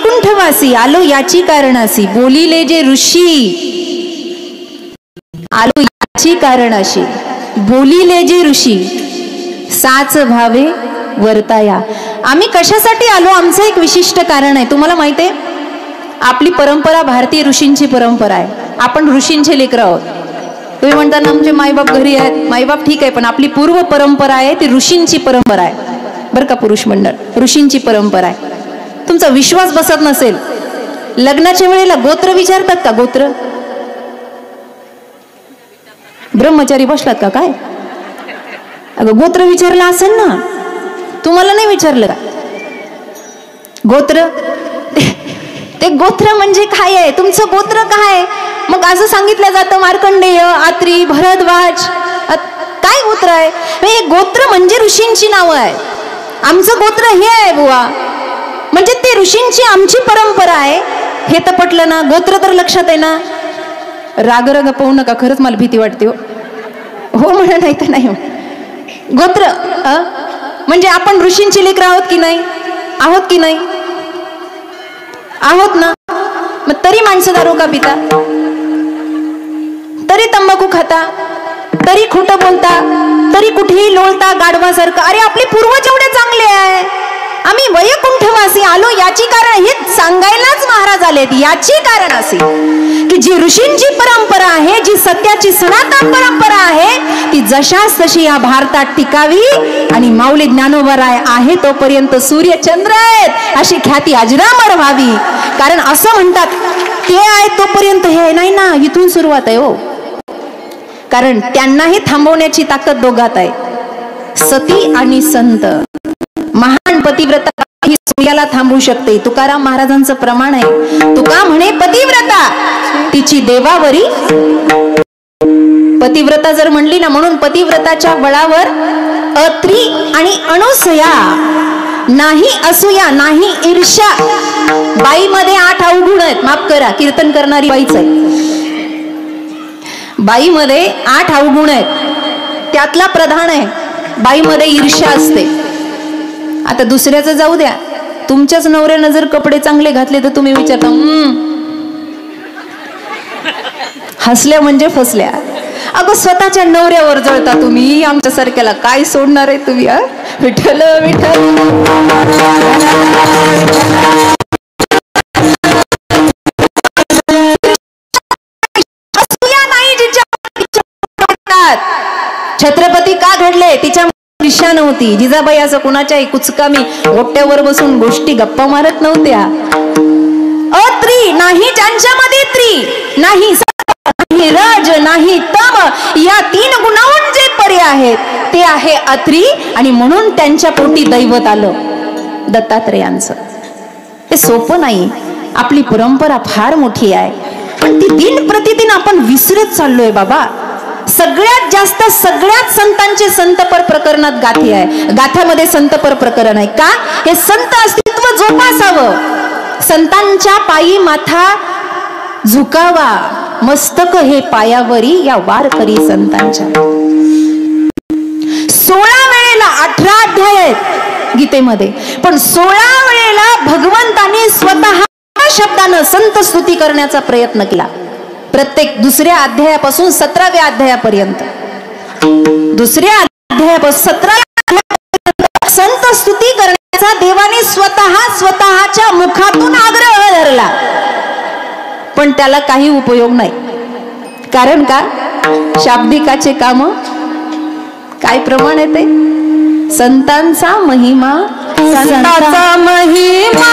वैकुंठवासी आलो याची कारणासी, बोलिले जे ऋषी आलो याची कारणाशी, बोलिले जे ऋषी साच भावे वर्ताया. आम्ही कशासाठी आलो, आमचं एक विशिष्ट कारण आहे. तुम्हाला माहिती आहे, आपली परंपरा भारतीय ऋषींची परंपरा आहे. आपण ऋषींचे लेकरं आहोत. तुम्ही म्हणता ना आमचे माईबाप घरी आहेत, माईबाप ठीक आहे, पण आपली पूर्व परंपरा आहे ती ऋषींची परंपरा आहे बरं का. पुरुष मंडळ, ऋषींची परंपरा आहे. तुमचा विश्वास बसत नसेल, लग्नाच्या वेळेला गोत्र विचारतात का? गोत्र ब्रह्मचारी बसलात का काय? अगं गोत्र विचारलं असेल ना, तुम्हाला नाही विचारलं का गोत्र? ते गोत्र म्हणजे काय आहे, तुमचं गोत्र काय? मग असं सांगितलं जातं मार्कंडेय, आत्री, भरद्वाज, काय गोत्र आहे? हे गोत्र म्हणजे ऋषींची नावं आहे. आमचं गोत्र हे आहे बुवा, म्हणजे ते ऋषींची आमची परंपरा आहे. हे तर पटलं ना, गोत्र तर लक्षात आहे ना. राग पाहू नका, खरंच मला भीती वाटते हो म्हणा, नाही तर नाही हो. गोत्र म्हणजे आपण ऋषींची लेकरं आहोत की नाही? आहोत की नाही? आहोत ना. मग तरी माणसं दारू का पिता, तरी तंबाखू खाता, तरी खोटं बोलता, तरी कुठेही लोळता गाढवासारखं. अरे आपले पूर्वज एवढे चांगले आहे, आम्ही वैकुंठवासी आलो याची कारण हे सांगायलाच महाराज आलेत. याची कारण असे की जी ऋषींची परंपरा आहे, जी सत्याची सनातन परंपरा आहे, ती जशास तशी या भारतात टिकावी आणि माऊली ज्ञानोबराय आहे तोपर्यंत सूर्य चंद्र आहेत अशी ख्याती अजरामर व्हावी. कारण असं म्हणतात ते आहे तोपर्यंत हे नाही ना, इथून सुरुवात आहे हो. कारण त्यांनाही थांबवण्याची ताकद दोघात आहे, सती आणि संत. महान पतिव्रता ही सूर्याला थांबवू शकते. तुकाराम महाराजांचं प्रमाण आहे. तुका म्हणे पतिव्रता तिची देवावरी. पतिव्रता जर म्हणली ना, म्हणून पतिव्रताच्या बळावर अत्री आणि अनसूया नाही, असूया नाही ईर्ष्या. बाईमध्ये 8 अवगुण आहेत, माफ करा, कीर्तन करणारी बाईच आहे. बाईमध्ये 8 अवगुण आहेत, त्यातला प्रधान आहे बाईमध्ये ईर्ष्या असते. आता दुसऱ्याचं जाऊ द्या, तुमच्याच नवऱ्यानं जर कपडे चांगले घातले तर तुम्ही विचारता हसल्या म्हणजे फसल्या. अगं स्वतःच्या नवऱ्यावर जळता तुम्ही, आमच्या सारख्याला काय सोडणार आहे तुम्ही? विठ्ठल विठ्ठल छत्रपती का घडले? तिच्या ईर्ष्या नव्हती. जिजाबाई असं कुणाच्याही कुचकामी गोट्यावर बसून गोष्टी गप्पा मारत नव्हत्या. अत्री नाही, ज्यांच्यामध्ये त्री नाही, नाही रज नाही तम, या 3 गुणांहून जे परे आहेत ते आहे अत्री. आणि म्हणून त्यांच्या पोटी दैवत आलं दत्तात्रेयांचं. हे सोपं नाही. आपली परंपरा फार मोठी आहे, पण ती दिन प्रतिदिन आपण विसरत चाललोय बाबा. सगळ्यात जास्त सगळ्यात संतांचे संतपर प्रकरणात गाथे आहे. गाथ्यामध्ये संतपर प्रकरण आहे का? हे संत अस्तित्व जोपासावं, संतांच्या पायी माथा झुकावा, मस्तक हे पायावरी या वारकरी संतांच्या. 16 वेळेला 18 अध्याय आहेत गीतेमध्ये, पण 16 वेळेला भगवंतांनी स्वतः शब्दानं संत स्तुती करण्याचा प्रयत्न केला. प्रत्येक दुसऱ्या अध्यायापासून 17व्या अध्यायापर्यंत, दुसऱ्या अध्यायापासून 17व्या संत स्तुती करण्याचा देवाने स्वतःच्या मुखातून आग्रह धरला. पण त्याला काही उपयोग नाही. कारण का? शाब्दिकाचे काम काय प्रमाण आहे ते? संतांचा महिमा, संतांचा महिमा,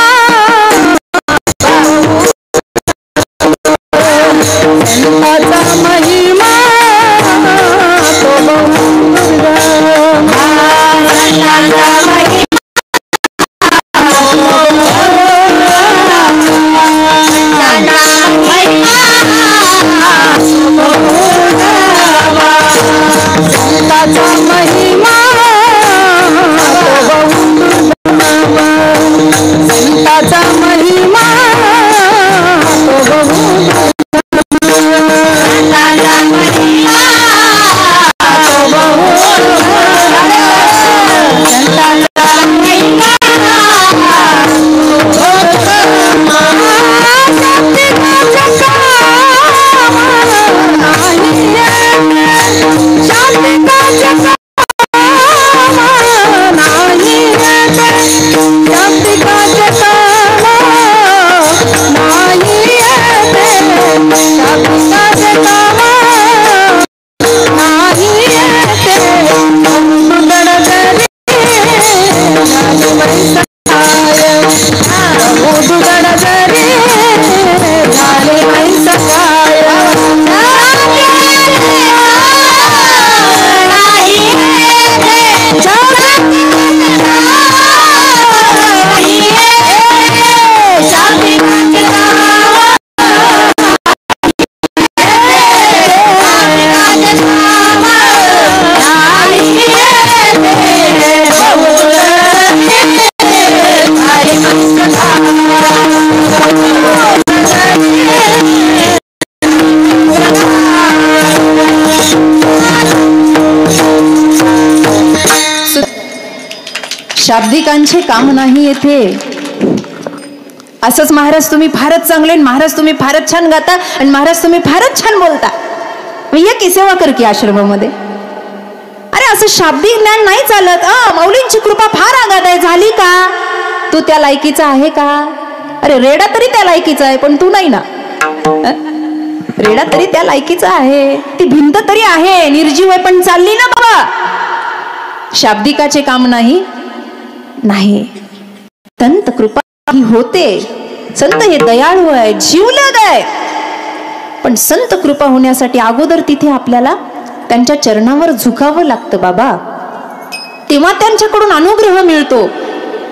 संतांचा महिमा महिमा शाब्दिकांचे काम नाही येथे. असंच महाराज तुम्ही फारच चांगले, महाराज तुम्ही फारच छान गाता आणि महाराज तुम्ही फारच छान बोलता, ये की सेवा कर की आश्रमामध्ये. अरे असं शाब्दिक ज्ञान नाही चालत. माऊलींची कृपा फार आगाध आहे, झाली का? तू त्या लायकीचा आहे का? अरे रेडा तरी त्या लायकीचा आहे पण तू नाही ना. रेडा तरी त्या लायकीचा आहे, ती भिंत तरी आहे, निर्जीव आहे पण चालली ना बाबा. शाब्दिकाचे काम नाही. नाही, संत कृपा ही होते. संत हे दयाळू आहे, जीवलग आहे. पण संत कृपा होण्यासाठी अगोदर तिथे आपल्याला त्यांच्या चरणावर झुकावं लागतं बाबा, तेव्हा त्यांच्याकडून अनुग्रह मिळतो.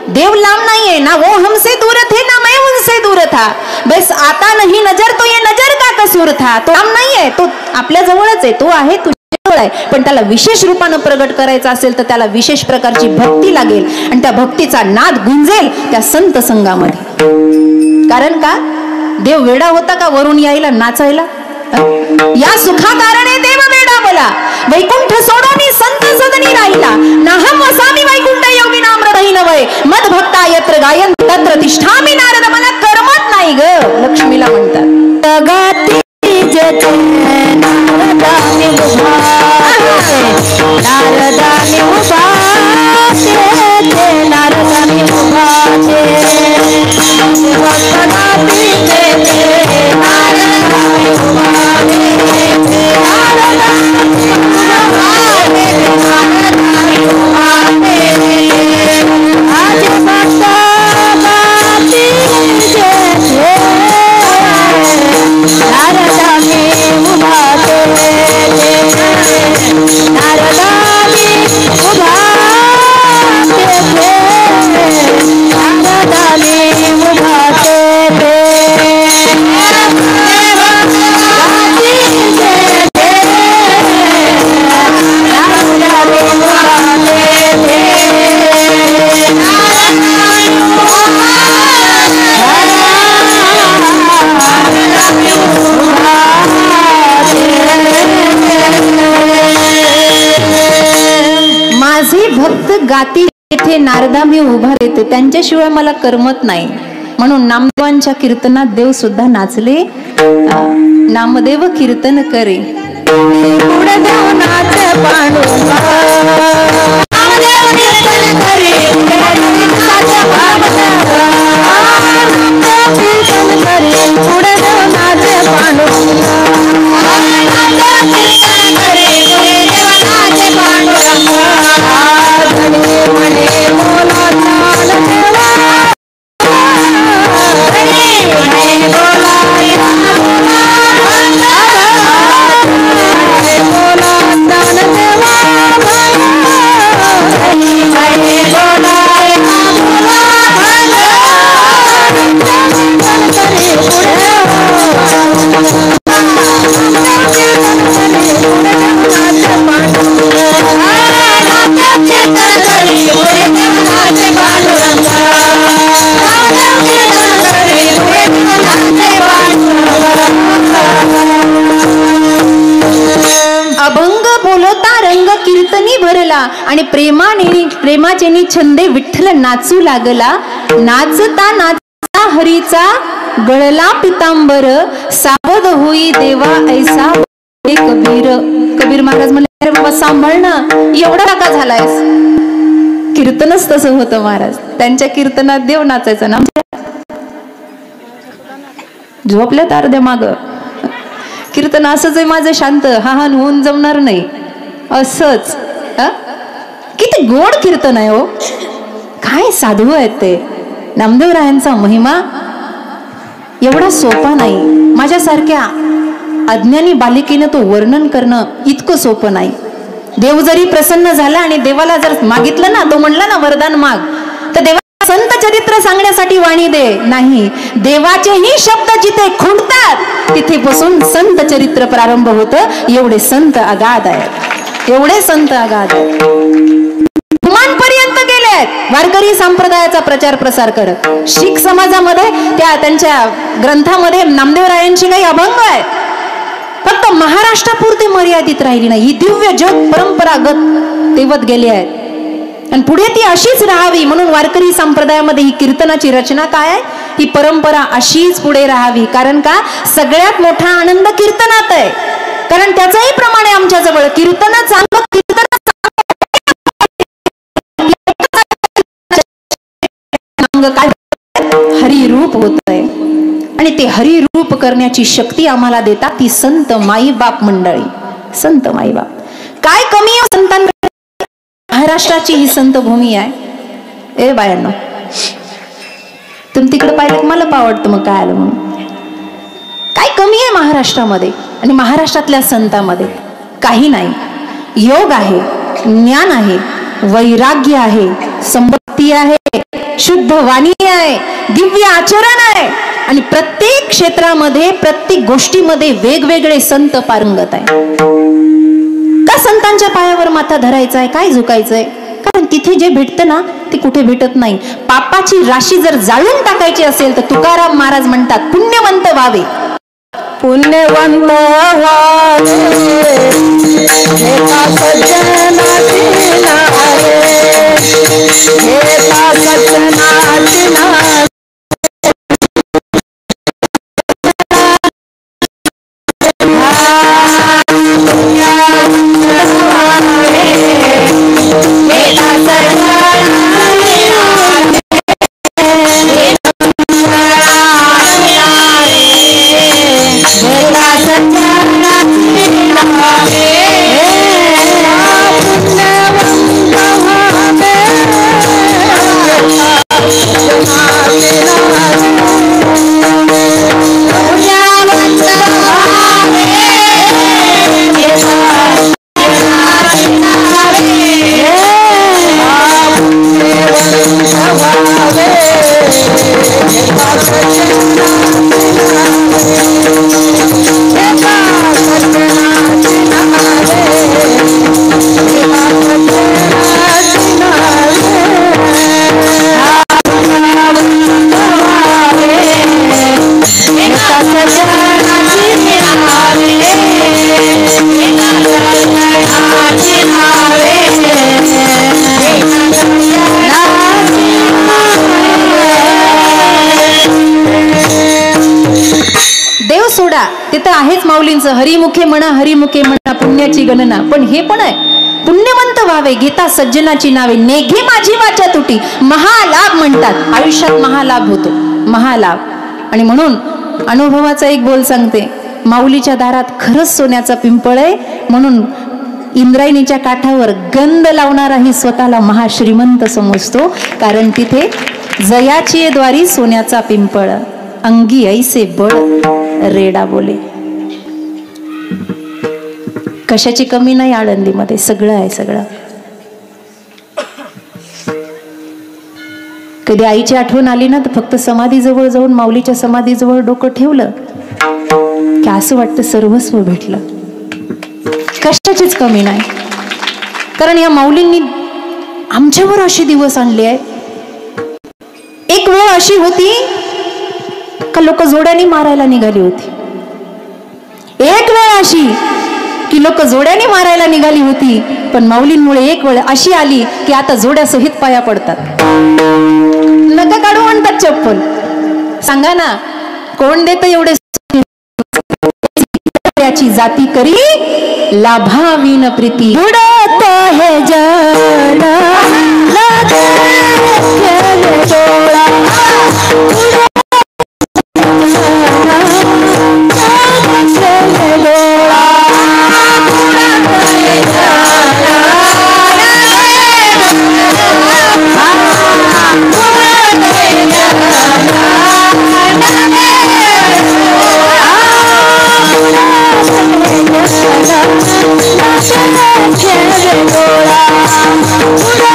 देव लांब नाहीये ना, वो हमसे दूर थे ना मैं उनसे दूर था, बस आता नहीं नजर तो ये नजर का कसूर था. तो लांब नाहीये, तो आपल्या जवळच आहे, तो आहे तुझ्या जवळ आहे. पण त्याला विशेष रूपानं प्रगट करायचं असेल तर त्याला विशेष प्रकारची भक्ती लागेल आणि त्या भक्तीचा नाद गुंजेल त्या संत संघामध्ये. कारण का देव वेडा होता का वरून यायला नाचायला? या सुखा कारणे देव वेडा बोला, वैकुंठ सोडोनी संत सदनी राहिला, नाहम वसामी वैकुंठ योगी नाम रहीन वय, मद भक्ता यत्र गायन तत्र तिष्ठामी नारद. मला करमत नाही ग, लक्ष्मीला म्हणतात. जगाती जते नारदाने उभा, नारदाने उभा, नारदाने उभा, गाती येथे नारदा मी उभा येते, त्यांच्याशिवाय मला करमत नाही. म्हणून नामदेवांच्या कीर्तनात देव सुद्धा नाचले. नामदेव कीर्तन करे, पुढे देव नाच पांडुरंगा, नामदेव कीर्तन करे, कीर्तन करे, पुढे देव नाच पांडुरंगा, आणि प्रेमाचे छंदे विठ्ठल नाचू लागला. नाचता नाचता हरीचा गळला पितांबर, सावध होई देवा ऐसा कबीर. कबीर महाराज म्हणले, बाबा सांभाळ ना, एवढा का झालायस? कीर्तनच तसं होतं महाराज. त्यांच्या कीर्तनात देव नाचायचा ना, झोपल्यात अर्ध्या माग. कीर्तन असंच आहे माझं शांत, हा हा होऊन जमणार नाही असंच. किती गोड कीर्तन आहे हो, काय साधू आहेत ते. नामदेवरायांचा महिमा एवढा सोपा नाही. माझ्यासारख्या अज्ञानी बालिकेनं तो वर्णन करणं इतकं सोपं नाही. देव जरी प्रसन्न झाला आणि देवाला जर मागितलं ना, तो म्हणला ना वरदान माग, तर देवा संत चरित्र सांगण्यासाठी वाणी दे. नाही, देवाचेही शब्द जिथे खुंटतात तिथे पासून संत चरित्र प्रारंभ होतं. एवढे संत अगाध आहेत, एवढे संत अगाध आहेत. पर्यंत गेलेत वारकरी संप्रदायाचा प्रचार प्रसार करत. शीख समाजामध्ये त्यांच्या ग्रंथामध्ये नामदेवरायांची काही अभंग आहेत, फक्त महाराष्ट्रापुरते मर्यादित राहिली नाही. ही दिव्य ज्योत परंपरागत तेवत गेली आहेत. आणि पुढे ती अशीच राहावी म्हणून वारकरी संप्रदायामध्ये ही कीर्तनाची रचना काय आहे, ही परंपरा अशीच पुढे राहावी. कारण का, सगळ्यात मोठा आनंद कीर्तनात आहे. कारण त्याचंही प्रमाण आहे आमच्या जवळ. कीर्तन चांगलं, कीर्तन काय हरिरूप होत आहे. आणि ते हरिरूप करण्याची शक्ती आम्हाला देतात ती संत माई बाप मंडळी. संत माई बाप काय कमी आहे संतांकडे. महाराष्ट्राची ही संत भूमी आहे. ए बायांनो, तुम्ही तिकडे पाहिलं मला आवडतं, मग काय आलं म्हणून. काय कमी आहे महाराष्ट्रामध्ये आणि महाराष्ट्रातल्या संतांमध्ये. काही नाही. योग आहे, ज्ञान आहे, वैराग्य आहे, संपत्ती आहे, शुद्ध वाणी आहे, दिव्य आचरण आहे आणि प्रत्येक क्षेत्रामध्ये प्रत्येक गोष्टीमध्ये वेगवेगळे संत पारंगत आहे. का संतांच्या पायावर माथा धरायचा आहे, काय झुकायचंय. कारण तिथे जे भेटतं ना ते कुठे भेटत नाही. पापाची राशी जर जाळून टाकायची असेल तर तुकाराम महाराज म्हणतात पुण्यवंत व्हावे. पुण्यवंत व्हावे सोडा, ते तर आहेच माऊलींचं. हरिमुखे म्हणा पुण्याची गणना. पण हे पण आहे, पुण्यवंत व्हावे घेता सज्जनाची नावे, नेघे माझी वाचा तुटी. महालाभ म्हणतात. आयुष्यात महालाभ होतो, महालाभ. आणि म्हणून अनुभवाचा एक बोल सांगते. माऊलीच्या दारात खरंच सोन्याचा पिंपळ आहे. म्हणून इंद्रायणीच्या काठावर गंध लावणाराही स्वतःला महाश्रीमंत समजतो. कारण तिथे जयाची द्वारी सोन्याचा पिंपळ, अंगी ऐसे बळ रेडा बोले. कशाची कमी नाही आळंदीमध्ये, सगळं आहे, सगळं. कधी आईची आठवण आली ना तर फक्त समाधीजवळ जाऊन माऊलीच्या समाधीजवळ डोकं ठेवलं की असं वाटतं सर्वस्व भेटलं. कशाचीच कमी नाही. कारण या माऊलींनी आमच्यावर असे दिवस आणले आहे. एक वेळ अशी होती का लोक जोड्याने मारायला निघाली होती. एक वेळ अशी की लोक जोड्याने मारायला निघाली होती. पण माऊलींमुळे एक वेळ अशी आली की आता जोड्या सहित पाया पडतात. नका काढू म्हणतात चप्पल. सांगा ना, कोण देत एवढे. याची जाती करी लाभावीन प्रीती. बुडत हे जन Hola.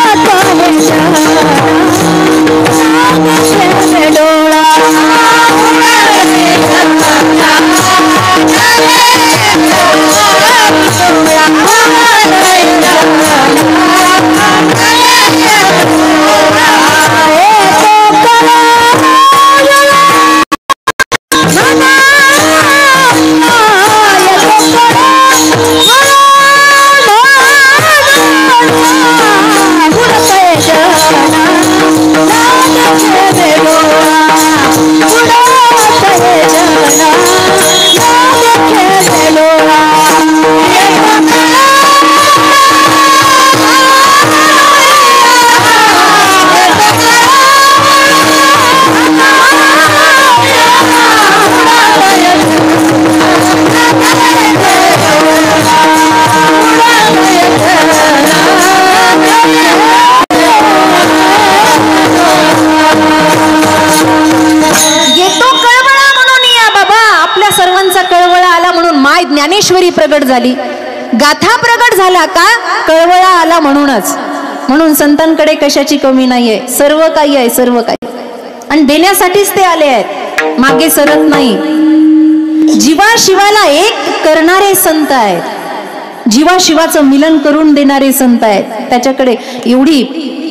ज्ञानेश्वरी प्रगट झाली, गाथा प्रगट झाला का? कळवळा आला म्हणूनच. म्हणून संतांकडे कशाची कमी नाहीये, सर्व काही आहे, सर्व काही. आणि देण्यासाठीच ते आले आहेत, मागे सरत नाही. जीवा शिवाला एक करणारे संत आहेत, जीवा शिवाचं मिलन करून देणारे संत आहेत. त्याच्याकडे एवढी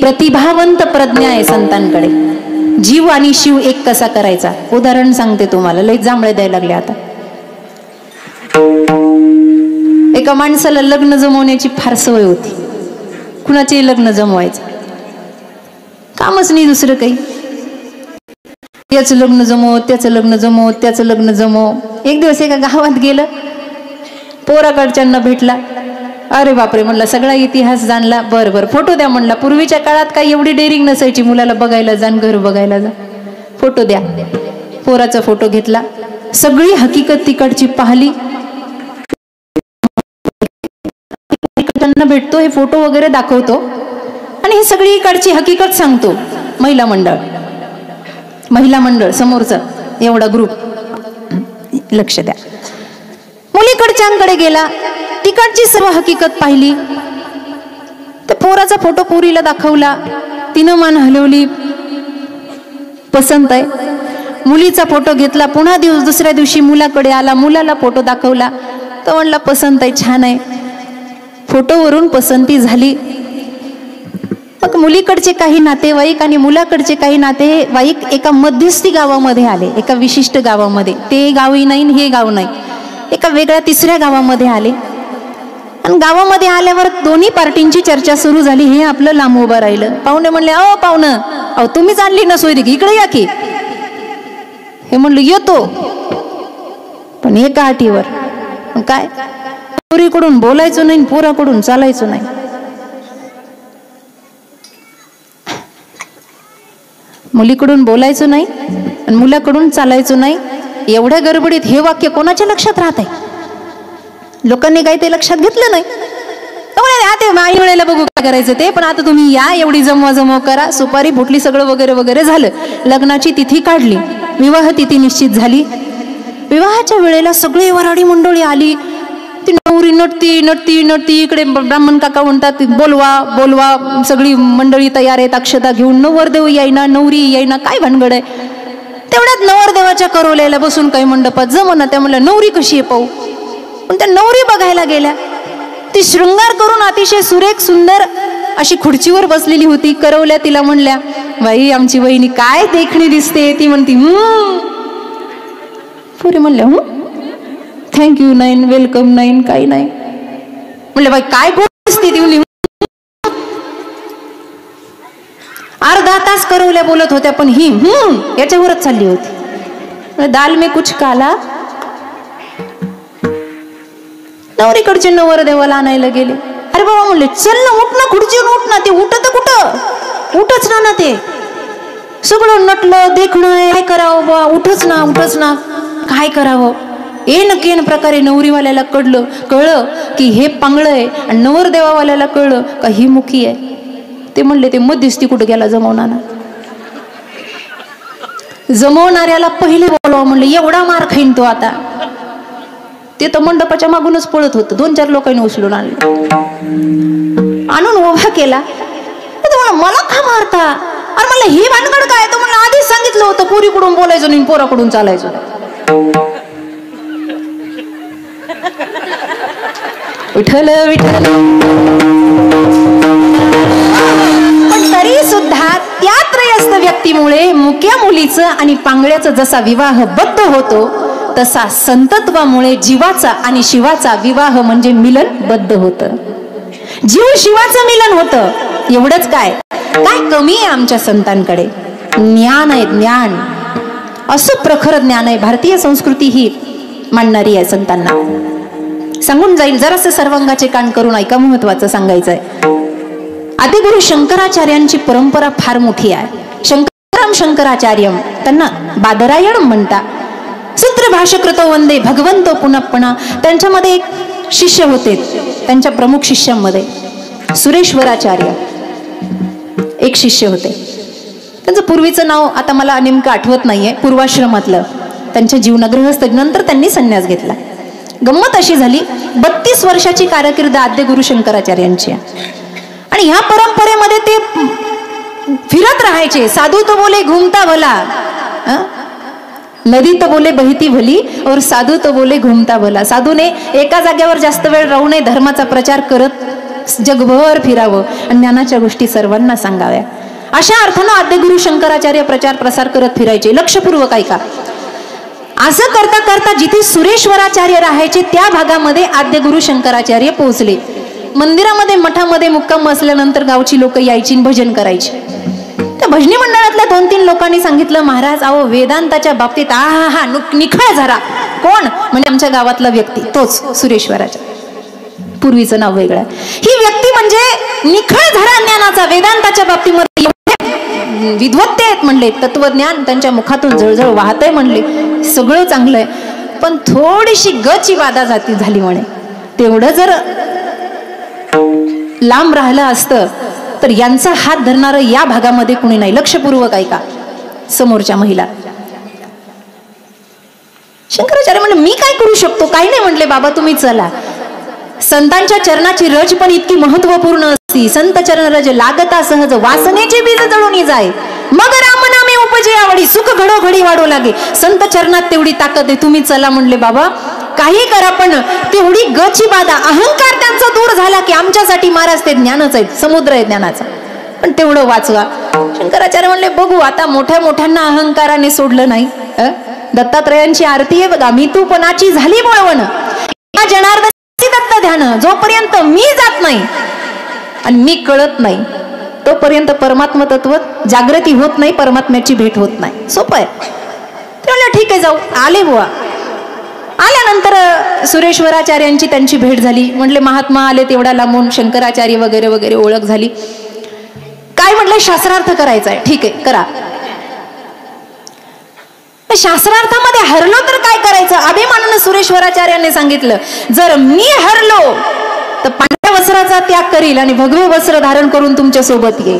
प्रतिभावंत प्रज्ञा आहे संतांकडे. जीव आणि शिव एक कसा करायचा, उदाहरण सांगते तुम्हाला, लई जांभळे द्यायला लागले आता. एका माणसाला लग्न जमवण्याची फार सवय होती, कुणाचे लग्न जमवायचं कामच नाही दुसरं काही. याचं लग्न जमव, त्याचं लग्न जमव, त्याचं लग्न जमव. एक दिवस एका गावात गेलं, पोराकडच्यांना भेटला. अरे बापरे म्हणला, सगळा इतिहास जाणला. बर बर फोटो द्या म्हणला. पूर्वीच्या काळात काही एवढी डेअरिंग नसायची, मुलाला बघायला जा, घर बघायला जा, फोटो द्या. पोराचा फोटो घेतला, सगळी हकीकत तिकडची पाहिली. भेटतो, हे फोटो वगैरे दाखवतो आणि ही सगळी इकडची हकीकत सांगतो. महिला मंडळ समोरचा एवढा ग्रुप, लक्ष द्या. मुलीकडच्यांकडे गेला, तिकडची सर्व हकीकत पाहिली. तर पोराचा फोटो पोरीला दाखवला, तिनं मान हलवली, पसंत आहे. मुलीचा फोटो घेतला, पुन्हा दुसऱ्या दिवशी मुलाकडे आला, मुलाला फोटो दाखवला, तो म्हणला पसंत आहे, छान आहे. फोटोवरून पसंती झाली. मग मुलीकडचे काही नातेवाईक आणि मुलाकडचे काही नातेवाईक एका मध्यस्थी गावामध्ये आले, एका विशिष्ट गावामध्ये. ते गावही नाही, हे गाव नाही, एका वेगळ्या तिसऱ्या गावामध्ये आले. आणि गावामध्ये आल्यावर दोन्ही पार्टींची चर्चा सुरू झाली. हे आपलं लांब उभं राहिलं. पाहुणे म्हणले, अहो पाहुणं, अहो तुम्हीच आणली ना सोयरी, इकडे या की. हे म्हणलं येतो, पण एका अटीवर. काय? पोरीकडून बोलायचं नाही, पोराकडून चालायचं नाही. मुलीकडून बोलायचं नाही आणि मुलाकडून चालायचं नाही. एवढ्या गडबडीत हे वाक्य कोणाच्या लक्षात राहत आहे? लोकांनी काही ते लक्षात घेतलं नाही. आई वेळेला बघू काय करायचं ते, पण आता तुम्ही या, एवढी जमवा करा. सुपारी फुटली, सगळं वगैरे वगैरे झालं. लग्नाची तिथी काढली, विवाह तिथी निश्चित झाली. विवाहाच्या वेळेला सगळी वराडी मंडळी आली. ती नवरी नटती. इकडे ब्राह्मण काका म्हणतात बोलवा. सगळी मंडळी तयार आहेत, अक्षता घेऊन. नवरदेव येईना, नवरी येईना, काय भानगड आहे. तेवढ्यात नवरदेवाच्या करोल्याला बसून काही मंडपात जमना. त्या म्हणल्या नवरी कशी आहे पाहू. पण त्या नवरी बघायला गेल्या. ती शृंगार करून अतिशय सुरेख सुंदर अशी खुर्चीवर बसलेली होती. करवल्या तिला म्हणल्या, बाई आमची वहिनी काय देखणी दिसते. ती म्हणती पुरी म्हणल्या थँक्यू नाही, वेलकम नाही, काही नाही. म्हणले बाई काय दिसते ती. अर्धा तास करवल्या बोलत होत्या, पण ही याच्यावरच चालली होती. दाल में कुछ काला. नवरीकडचे नवरदेवाला आणायला गेले. अरे बाबा म्हणले, चल ना, उठ ना, खुर्चीवर उठ ना. ते उठत कुठं, उठच ना ते. सगळं नटलं देखणं, काय करावं बा, उठच ना, काय करावं. एन प्रकारे नवरीवाल्याला कळलं की हे पांगळं आहे, आणि नवरदेवावाल्याला कळलं का ही मुखी आहे. ते म्हणले, ते मध्यस्थी कुठं गेला जमवणाऱ्याला पहिले बोलवा म्हणले. एवढा मार खाईन तो आता. ते तर मंडपाच्या मागूनच पळत होतं. 2-4 लोकांनी उचलून आणून उभा केला. मला का मारता. अरे मला ही भानगड काय. तो म्हणलं आधीच सांगितलं होतं, पोरीकडून बोलायचं नाही, पोराकडून चालायचं. विठ्ठल विठ्ठल. पण तरी सुद्धा त्या त्रयस्थ व्यक्तीमुळे मुक्या मुलीचं आणि पांगळ्याचं जसा विवाह बद्ध होतो, तसा संतत्वामुळे जीवाचा आणि शिवाचा विवाह म्हणजे मिलन बद्ध होतं. जीव शिवाचं मिलन होतं. एवढंच काय कमी आहे आमच्या संतांकडे. ज्ञान आहे, ज्ञान. असं प्रखर ज्ञान आहे. भारतीय संस्कृती ही मांडणारी आहे. संतांना सांगून जाईल. जरासं सर्वांगाचे कान करून ऐका, महत्वाचं सांगायचं आहे. आदिगुरु शंकराचार्यांची परंपरा फार मोठी आहे. शंकराचार्य, त्यांना बादरायण म्हणता. सूत्र भाष्यकृतो वंदे भगवंतो पुनःपणा. त्यांच्यामध्ये एक शिष्य होते. त्यांच्या प्रमुख शिष्यांमध्ये सुरेश्वराचार्य एक शिष्य होते. त्यांचं पूर्वीचं नाव आता मला नेमकं आठवत नाहीये. पूर्वाश्रमातलं त्यांच्या जीवनगृहस्थ. नंतर त्यांनी संन्यास घेतला. गंमत अशी झाली, 32 वर्षाची कारकीर्द आद्य गुरु शंकराचार्यांची आणि ह्या परंपरेमध्ये ते फिरत राहायचे. साधू तो बोले घुमता भला, नदी तो बोले बहती भली और साधू तो बोले घुमता भला. साधूने एका जागेवर जास्त वेळ राहू नये, धर्माचा प्रचार करत जगभर फिरावं आणि ज्ञानाच्या गोष्टी सर्वांना सांगाव्या. अशा अर्थानं आद्य गुरु शंकराचार्य प्रचार प्रसार करत फिरायचे. लक्षपूर्वक ऐका. असं करता करता जिथे सुरेश्वराचार्य राहायचे त्या भागामध्ये आद्य गुरु शंकराचार्य पोहोचले. मंदिरामध्ये मठामध्ये मुक्काम असल्यानंतर गावची लोक यायची भजन करायची. त्या भजनी मंडळातल्या 2-3 लोकांनी सांगितलं, महाराज अहो वेदांताच्या बाबतीत हा निखळ झरा. कोण म्हणजे आमच्या गावातला व्यक्ती, तोच सुरेश्वराचा, पूर्वीचं नाव वेगळं. ही व्यक्ती म्हणजे निखळ झरा ज्ञानाचा. वेदांताच्या बाबतीमध्ये विद्वत्ते आहेत म्हणले, तत्वज्ञान त्यांच्या मुखातून जळजळ वाहतंय म्हणले, सगळं चांगलं आहे, पण थोडीशी गची बाधा जाती झाली म्हणे. तेवढं जर लांब राहिलं असतं तर यांचा हात धरणारं या भागामध्ये कुणी नाही. लक्षपूर्वक ऐका. समोरच्या महिला शंकराचार्य म्हणले, मी काय करू शकतो? काही नाही म्हणले, बाबा तुम्ही चला. संतांच्या चरणाची रज पण इतकी महत्वपूर्ण असती. संत चरण रज लागता सहज, वासनेचे बीज जळून जाय, मग रामनामे उपजे आवडी, सुख घडोघडी वाढू लागे. संत चरणात तेवढी ताकद आहे, तुम्ही चला म्हणले. बाबा काही करा पण तेवढी गची बाधा, अहंकार त्यांचा दूर झाला की आमच्यासाठी महाराज ते ज्ञानच आहे, समुद्र आहे ज्ञानाचा, पण तेवढं वाचवा. शंकराचार्य म्हणले, बघू आता. मोठ्या मोठ्यांना अहंकाराने सोडलं नाही. दत्तात्रयांची आरती आहे बघा, मी तू पणाची झाली बोळवण, जनार्दन दत्त ध्यान. जोपर्यंत मी जात नाही आणि मी कळत नाही तोपर्यंत परमात्म तत्व जागृती होत नाही, परमात्म्याची भेट होत नाही. सोपं आहे. ते म्हणलं ठीक आहे जाऊ. आले बुवा. आल्यानंतर सुरेश्वराचार्यांची त्यांची भेट झाली. म्हटले महात्मा आले तेवढा लांबून, शंकराचार्य वगैरे वगैरे ओळख झाली. काय म्हटलं, शास्त्रार्थ करायचा आहे. ठीक आहे करा. शास्त्रार्थामध्ये हरलो तर काय करायचं? अभिमानानं सुरेश्वराचार्यांनी सांगितलं, जर मी हरलो तर पांढऱ्या वस्त्राचा त्याग करील आणि भगवे वस्त्र धारण करून तुमच्या सोबत येईल,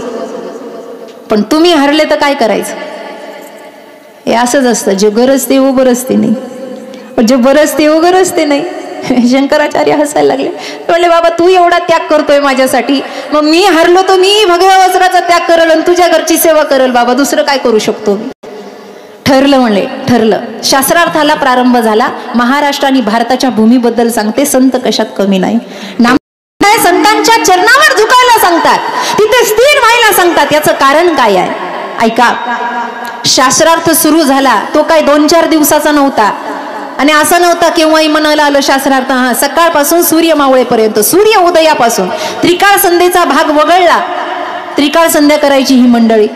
पण तुम्ही हरले तर काय करायचं? हे असंच असतं, जे गरज ते उभं रस्ते नाही, पण जे बरंच ते उभं रस्ते नाही. शंकराचार्य हसायला लागले. म्हणले, बाबा तू एवढा त्याग करतोय माझ्यासाठी, मग मी हरलो तर मी भगव्या वस्त्राचा त्याग करेल आणि तुझ्या घरची सेवा करेल. बाबा दुसरं काय करू शकतो मी? ठरलं म्हणले. ठरलं. शास्त्रार्थाला प्रारंभ झाला. महाराष्ट्र आणि भारताच्या भूमीबद्दल सांगते, संत कशात कमी नाही. संतांच्या चरणावर झुकायला सांगतात, तिथे स्थिर व्हायला सांगतात. याचं कारण काय आहे ऐका. शास्त्रार्थ सुरू झाला तो काय 2-4 दिवसाचा नव्हता आणि असं नव्हता केव्हाही मनाला आलं शास्त्रार्थ. सकाळपासून सूर्य मावळेपर्यंत, सूर्य उदयापासून त्रिकाळ संध्येचा भाग वगळला. त्रिकाळ संध्या करायची ही मंडळी.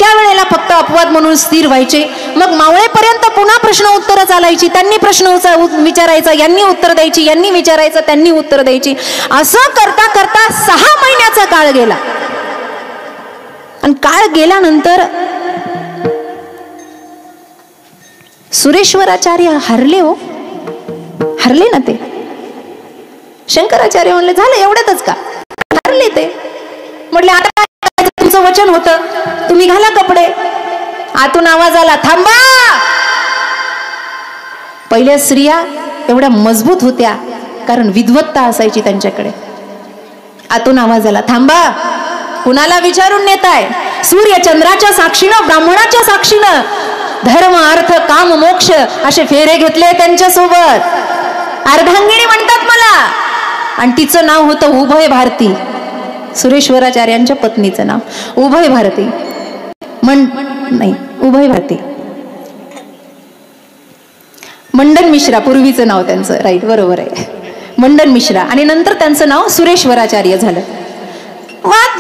त्यावेळेला फक्त अपवाद म्हणून स्थिर व्हायचे. मग मावळेपर्यंत पुन्हा प्रश्न उत्तर चालायची. त्यांनी प्रश्न विचारायचा, यांनी उत्तर द्यायची, यांनी विचारायचं, त्यांनी उत्तर द्यायची. असं करता करता 6 महिन्याचा काळ गेला. आणि काळ गेल्यानंतर सुरेश्वराचार्य हरले. हो हरले ना ते. शंकराचार्य म्हणले, झालं एवढ्यातच का? हरले ते. म्हटले आता तुमचं वचन होतं, तुम्ही घाला कपडे. आतून आवाज आला, थांबा. पहिल्या स्त्रिया एवढ्या मजबूत होत्या कारण विद्वत्ता असायची त्यांच्याकडे. आतून आवाज आला, थांबा. कुणाला विचारून नेताय? सूर्य चंद्राच्या साक्षीनं, ब्राह्मणाच्या साक्षीनं धर्म अर्थ काम मोक्ष असे फेरे घेतले त्यांच्या सोबत. अर्धांगिनी म्हणतात मला. आणि तिचं नाव होतं उभय भारती. सुरेश्वराचार्यांच्या पत्नीचं नाव उभय भारती. नाही उभय भारती. मंडन मिश्रा पूर्वीचं नाव त्यांचं. राईट, बरोबर आहे, मंडन मिश्रा. आणि नंतर त्यांचं नाव सुरेश्वराचार्य झालं. वाद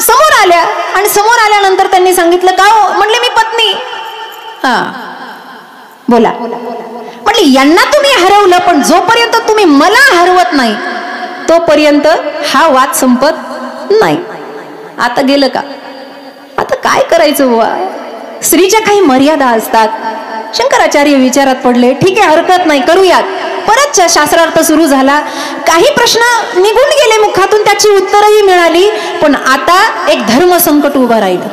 समोर आल्या आणि समोर आल्यानंतर त्यांनी सांगितलं, का म्हणले मी पत्नी. हा बोला. म्हटले यांना तुम्ही हरवलं, पण जोपर्यंत तुम्ही मला हरवत नाही तोपर्यंत हा वाद संपत नाही. आता गेलं का? आता काय करायचं बुवा? स्त्रीच्या काही मर्यादा असतात. शंकराचार्य विचारात पडले, ठीक आहे हरकत नाही, करूयात. परत शास्त्रार्थ सुरू झाला. काही प्रश्न निघून गेले मुखातून, त्याची उत्तरही मिळाली, पण आता एक धर्म संकट उभं राहिलं.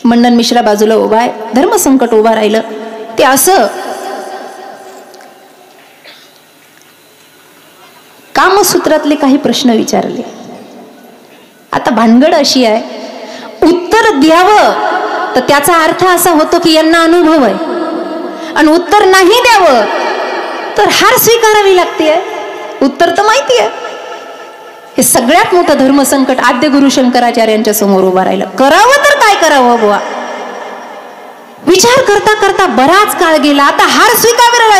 मंडन मिश्रा बाजूला उभा आहे, धर्म संकट उभं राहिलं. ते असं कामसूत्रातले काही प्रश्न विचारले. आता भानगड अशी आहे, उत्तर द्यावं तर त्याचा अर्थ असा होतो की यांना अनुभव आहे, आणि उत्तर नाही द्यावं तर हार स्वीकारावी लागते. उत्तर तर माहिती आहे. हे सगळ्यात मोठं धर्मसंकट आद्य गुरु शंकराचार्यांच्या समोर उभा राहिलं. करावं तर काय करावं बुवा. विचार करता करता बराच काळ गेला. आता हार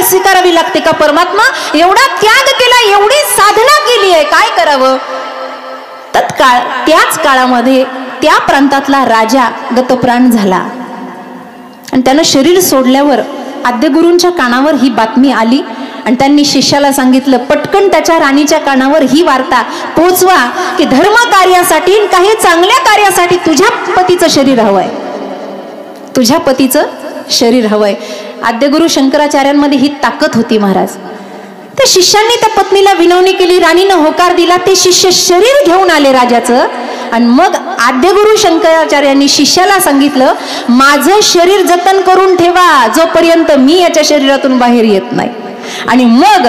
स्वीकारावी लागते का परमात्मा? एवढा त्याग केला, एवढी साधना केली आहे, काय करावं? तत्काळ त्याच काळामध्ये त्या प्रांतातला राजा गतप्राण झाला आणि त्यानं शरीर सोडल्यावर आद्यगुरूंच्या कानावर ही बातमी आली आणि त्यांनी शिष्याला सांगितलं, पटकन त्याच्या राणीच्या कानावर ही वार्ता पोचवा की धर्म कार्यासाठी, काही चांगल्या कार्यासाठी तुझ्या पतीचं शरीर हवंय, तुझ्या पतीचं शरीर हवंय. आद्यगुरु शंकराचार्यांमध्ये ही ताकद होती महाराज. त्या शिष्यांनी त्या पत्नीला विनवणी केली, राणीनं होकार दिला. ते शिष्य शरीर घेऊन आले राजाचं आणि मग आद्यगुरु शंकराचार्यांनी शिष्याला सांगितलं, माझं शरीर जतन करून ठेवा जोपर्यंत मी याच्या शरीरातून बाहेर येत नाही. आणि मग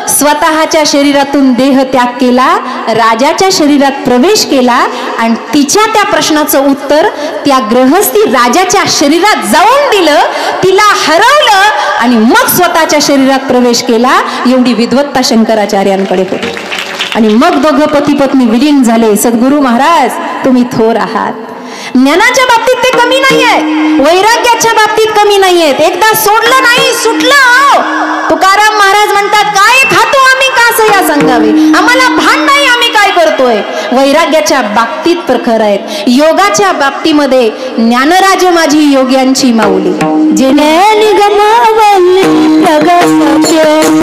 स्वतःच्या शरीरातून देह त्याग केला, राजाच्या शरीरात प्रवेश केला आणि तिच्या त्या प्रश्नाचं उत्तर त्या गृहस्थी राजाच्या शरीरात जाऊन दिलं, तिला हरवलं आणि मग स्वतःच्या शरीरात प्रवेश केला. एवढी विद्वत्ता शंकराचार्यांकडे होती. आणि मग दोघं पती पत्नी विलीन झाले. सद्गुरु महाराज तुम्ही थोर आहात. ज्ञानाच्या बाबतीत ते कमी नाहीये, वैराग्याच्या बाबतीत कमी नाहीयेत. एकदा सोडलं नाही सुटलं. तुकाराम महाराज म्हणतात, काय खातो आम्ही कासया सांगावे, आम्हाला भान नाही आम्ही काय करतोय. वैराग्याच्या बाबतीत प्रखर आहेत. योगाच्या बाबतीमध्ये ज्ञानराज माझी योग्यांची माऊली, जेणे निगमावली प्रगट केली.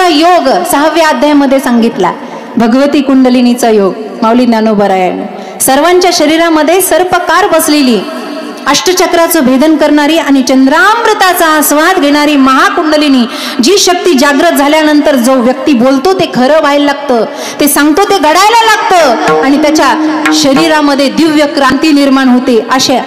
योग 6व्या अध्यायामध्ये सांगितला. भगवती कुंडलिनीचा योग माऊली ज्ञानोबरायाने. सर्वांच्या शरीरामध्ये सर्पकार बसलेली, अष्टचक्राचं भेदन करणारी आणि चंद्रामृताचा आस्वाद घेणारी महाकुंडलिनी, जी शक्ती जागृत झाल्यानंतर जो व्यक्ती बोलतो ते खरं व्हायला लागतं, ते सांगतो ते घडायला लागतं आणि त्याच्या शरीरामध्ये दिव्य क्रांती निर्माण होते. अशा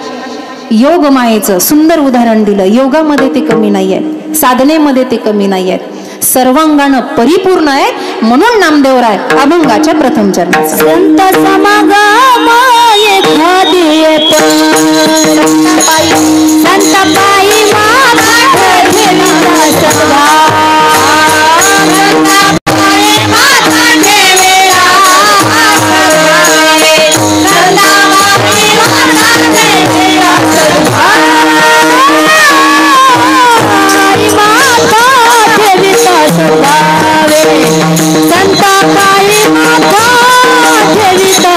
योग मायेचं सुंदर उदाहरण दिलं. योगामध्ये ते कमी नाही आहे, साधनेमध्ये ते कमी नाही आहे, सर्वांगानं परिपूर्ण आहे. म्हणून नामदेवराय अभंगाच्या प्रथम चरणाचा संत समागम एखादी संत पायी संता काळी माता ठेविता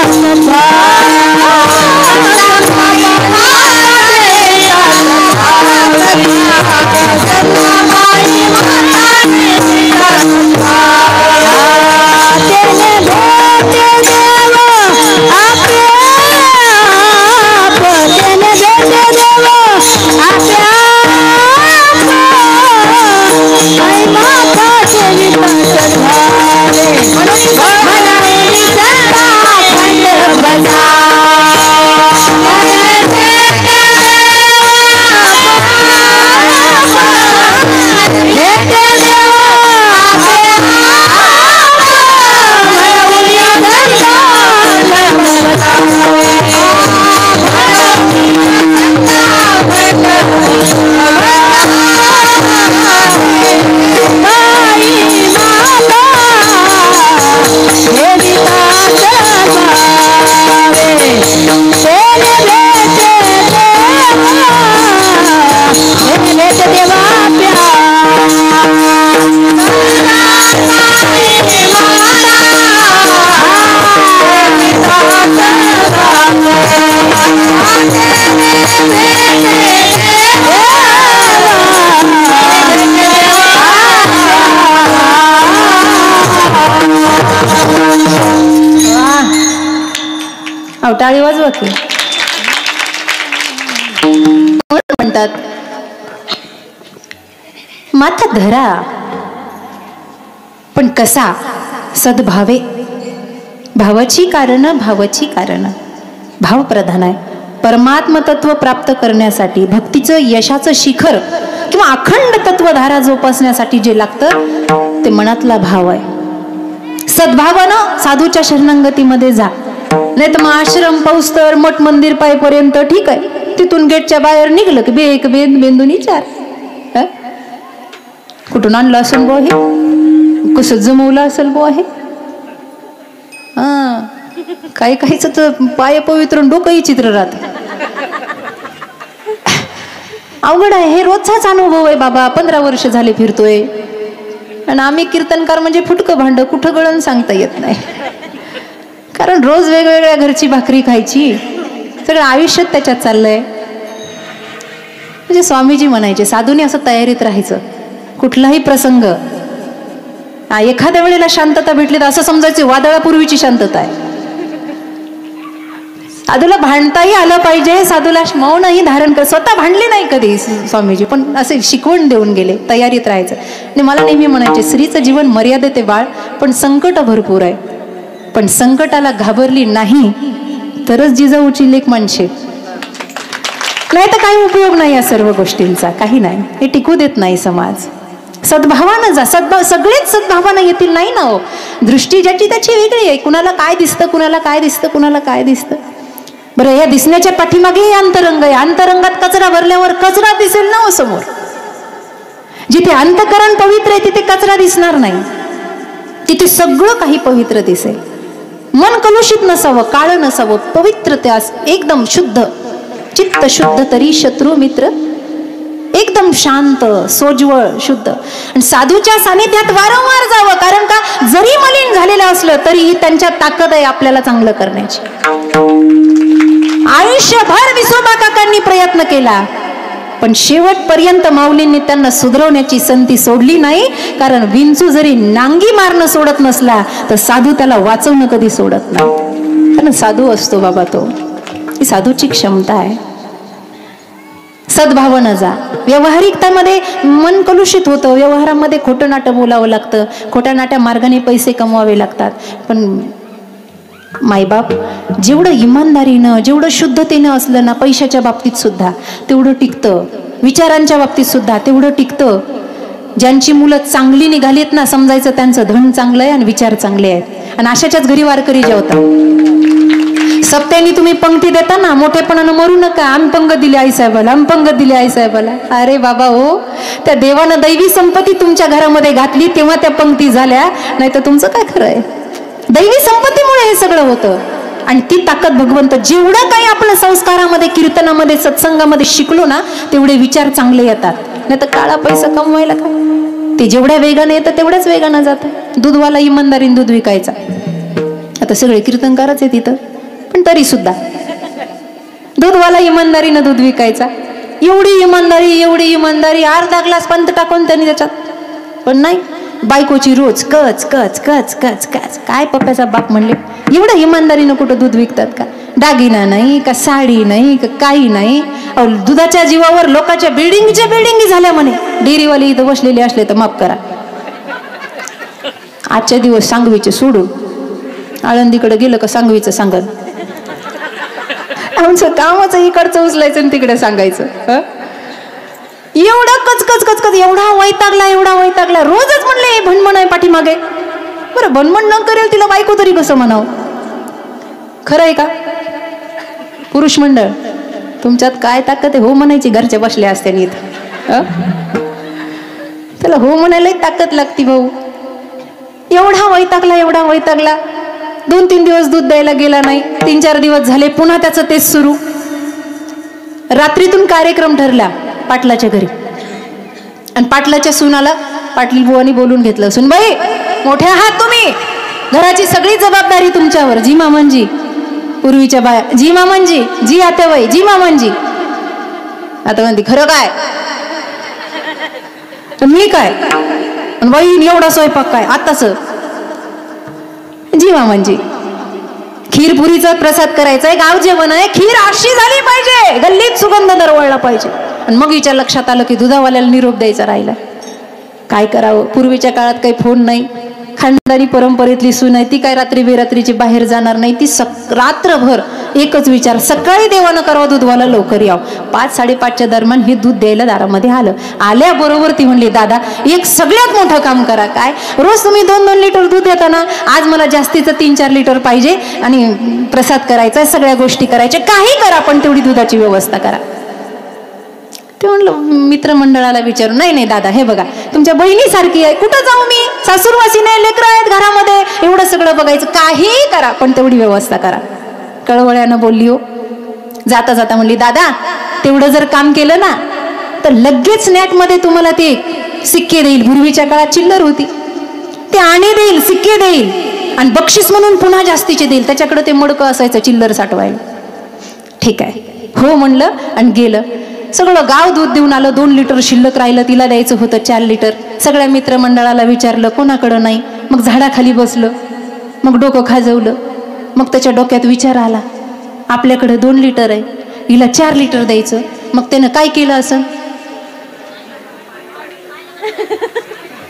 अहो टाळी वाजवा की. म्हणतात माथा धरा पण कसा, सद्भावे. भावाची कारण भाव प्रधान आहे. परमात्म तत्व प्राप्त करण्यासाठी, भक्तीचं यशाचं शिखर किंवा अखंड तत्वधारा जोपासण्यासाठी जे लागतं ते मनातला भाव आहे. सद्भावानं साधूच्या शरणांगतीमध्ये जा. नाही तर मग आश्रम पाऊस्तर मठ मंदिर पायपर्यंत ठीक आहे, तिथून गेटच्या बाहेर निघलं की बेक बेंदून विचार कुठून आणलं असेल बो हे, कसं जमवलं असेल बो आहे. काही काहीच तर पाय पवित्र डोकंही चित्र राहत. अवघड आहे. हे रोजचाच अनुभव आहे बाबा. 15 वर्ष झाले फिरतोय आणि आम्ही कीर्तनकार म्हणजे फुटकं भांड, कुठं गळण सांगता येत नाही. कारण रोज वेगवेगळ्या घरची भाकरी खायची, सगळं आयुष्यात त्याच्यात चाललंय. म्हणजे स्वामीजी म्हणायचे साधूने असं तयारीत राहायचं. कुठलाही प्रसंग एखाद्या वेळेला शांतता भेटली तर असं समजायचं वादळापूर्वीची शांतता आहे. साधूला भांडताही आलं पाहिजे, साधूला मौनही धारण कर. स्वतः भांडले नाही कधी स्वामीजी, पण असे शिकवण देऊन गेले, तयारीत राहायचं. आणि मला नेहमी म्हणायचे स्त्रीचं जीवन मर्यादेत आहे बाळ, पण संकट भरपूर आहे. पण संकटाला घाबरली नाही तरच जिजाऊची लेक माणसे, नाही तर काही उपयोग नाही या सर्व गोष्टींचा. काही नाही, हे टिकू देत नाही समाज. सद्भावानं जा. सगळेच सद्भावानं येतील नाही ना हो. दृष्टी ज्याची त्याची वेगळी आहे. कुणाला काय दिसतं, कुणाला काय दिसतं, कुणाला काय दिसतं. बरं, या दिसण्याच्या पाठीमागे हे अंतरंग आहे. अंतरंगात कचरा भरल्यावर कचरा दिसेल ना हो समोर. जिथे अंतकरण पवित्र आहे तिथे कचरा दिसणार नाही, तिथे सगळं काही पवित्र दिसेल. मन कलुषित नसावं, काळं नसावं, पवित्र त्यास एकदम शुद्ध, चित्त शुद्ध तरी शत्रू मित्र, एकदम शांत सोज्वळ शुद्ध. आणि साधूच्या सानिध्यात वारंवार जावं. कारण का, जरी मलिन झालेलं असलं तरीही त्यांच्या ताकद आहे आपल्याला चांगलं करण्याची. आयुष्यभर विसोबा काकांनी प्रयत्न केला, पण शेवटपर्यंत माऊलींनी त्यांना सुधरवण्याची संधी सोडली नाही. कारण विंचू जरी नांगी मारणं सोडत नसला तर साधू त्याला वाचवणं कधी सोडत नाही. कारण साधू असतो बाबा तो. ही साधूची क्षमता आहे. सद्भावना जा. व्यवहारिकतामध्ये मन कलुषित होतं. व्यवहारामध्ये खोटं नाटं बोलावं लागतं, खोट्या नाट्या मार्गाने पैसे कमवावे लागतात. पण मायबाप जेवढं इमानदारीनं, जेवढं शुद्धतेनं असलं ना, पैशाच्या बाबतीत सुद्धा तेवढं टिकतं, विचारांच्या बाबतीत सुद्धा तेवढं टिकतं. ज्यांची मुलं चांगली निघालीत ना, समजायचं त्यांचं धन चांगलं आहे आणि विचार चांगले आहेत. आणि अशाच्याच घरी वारकरी जेवतात. सप्त्यानी तुम्ही पंक्ती देता ना, मोठेपणानं मरू नका. आम्ही पंगत दिली आईसाहेबाला, आम्ही पंगत दिली आईसाहेबाला. अरे बाबा हो, त्या देवानं दैवी संपत्ती तुमच्या घरामध्ये घातली तेव्हा त्या पंक्ती झाल्या, नाही तर तुमचं काय खरं आहे. दैवी संपत्तीमुळे हे सगळं होतं. आणि ती ताकद भगवंत, जेवढं काही आपल्या संस्कारामध्ये, कीर्तनामध्ये, सत्संगामध्ये शिकलो ना, तेवढे विचार चांगले येतात. नाही तर काळा पैसा कमवायला काय, ते जेवढ्या वेगाने येतं तेवढ्याच वेगानं जातं. दूधवाला इमानदारीने दूध विकायचा. आता सगळे कीर्तनकारच आहे तिथं, पण तरी सुद्धा दूधवाला इमानदारीनं दूध विकायचा. एवढी इमानदारी, अर्धा ग्लास पंत टाकून त्यांनी त्याच्यात. पण नाही, बायकोची रोज कच कच कच कच कच. काय पप्प्याचा बाप म्हणले, एवढं इमानदारीनं कुठं दूध विकतात का? दागिना नाही का, साडी नाही का, काही नाही. दुधाच्या जीवावर लोकांच्या बिल्डिंगी झाल्या म्हणे. डेअरीवाली इथं बसलेले असले तर माफ करा. आजच्या दिवस सांगवीचे सोडून आळंदीकडे गेलं का सांगवीचं सांगत. आमचं कामाचं इकडचं उचलायचं आणि तिकडे सांगायचं. एवढा कचकच कचकच, एवढा वैतागला. रोजच म्हणले भणमण आहे पाठीमागे. बरं, भणमण न करेल तिला बायको तरी कसं म्हणावं. खरं आहे का पुरुष मंडळ? तुमच्यात काय ताकद आहे हो म्हणायची? घरच्या बसल्या असत्या नीत. त्याला हो म्हणायलाही ताकद लागती भाऊ. एवढा वैतागला. 2-3 दिवस दूध द्यायला गेला नाही. 3-4 दिवस झाले, पुन्हा त्याचं तेच सुरू. रात्रीतून कार्यक्रम ठरला पाटलाच्या घरी. आणि पाटलाच्या सुनाला पाटील बुवानी बोलून घेतलं. सुनबाई, मोठे आहात तुम्ही, घराची सगळी जबाबदारी तुमच्यावर. जी मामांजी, पूर्वीच्या बाया, जी मामांजी, जी आत्याबाई, जी मामांजी. आता म्हणते खरं काय, मी काय, बाई एवढा स्वयंपाक काय आताच. जी मामांजी, खीरपुरीचा प्रसाद करायचा गाव जेवण आहे, खीर अशी झाली पाहिजे, गल्लीत सुगंध दरवळला पाहिजे. आणि मग हिच्या लक्षात आलं की दुधावाल्याला निरोप द्यायचा राहिला. काय करावं, पूर्वीच्या काळात काही फोन नाही, खानदानी परंपरेतली सून आहे, ती काय रात्री बेरात्रीची बाहेर जाणार नाही. ती रात्रभर एकच विचार, सकाळी देवानं करावं दूधवाला लवकर यावं. 5-5:30च्या दरम्यान हे दूध द्यायला दारामध्ये आलं. आल्याबरोबर ती म्हणली, दादा एक सगळ्यात मोठं काम करा. काय, रोज तुम्ही 2-2 लिटर दूध देता ना, आज मला जास्तीचं 3-4 लिटर पाहिजे आणि प्रसाद करायचा, सगळ्या गोष्टी करायच्या, काही करा पण तेवढी दुधाची व्यवस्था करा. ते म्हणलं मित्रमंडळाला विचारून, नाही नाही दादा, हे बघा तुमच्या बहिणीसारखी आहे, कुठं जाऊ मी, सासूरवासी नाही, लेकरं आहेत घरामध्ये, एवढं सगळं बघायचं, काहीही करा पण तेवढी व्यवस्था करा. कळवळ्यानं बोलली हो. जाता जाता म्हणली, दादा तेवढं जर काम केलं ना तर लगेच नॅटमध्ये तुम्हाला ते सिक्के देईल, पूर्वीच्या काळात चिल्लर होती, ते आणे देईल, सिक्के देईल आणि बक्षीस म्हणून पुन्हा जास्तीचे देईल. त्याच्याकडे ते मडकं असायचं चिल्लर साठवायला. ठीक आहे, हो म्हणलं आणि गेलं. सगळं गाव दूध देऊन आलं. 2 लिटर शिल्लक राहिलं, तिला द्यायचं होतं 4 लिटर. सगळ्या मित्रमंडळाला विचारलं, कोणाकडं नाही. मग झाडाखाली बसलं, मग डोकं खाजवलं. मग त्याच्या डोक्यात विचार आला, आपल्याकडे 2 लिटर आहे, हिला 4 लिटर द्यायचं. मग त्यानं काय केलं असं,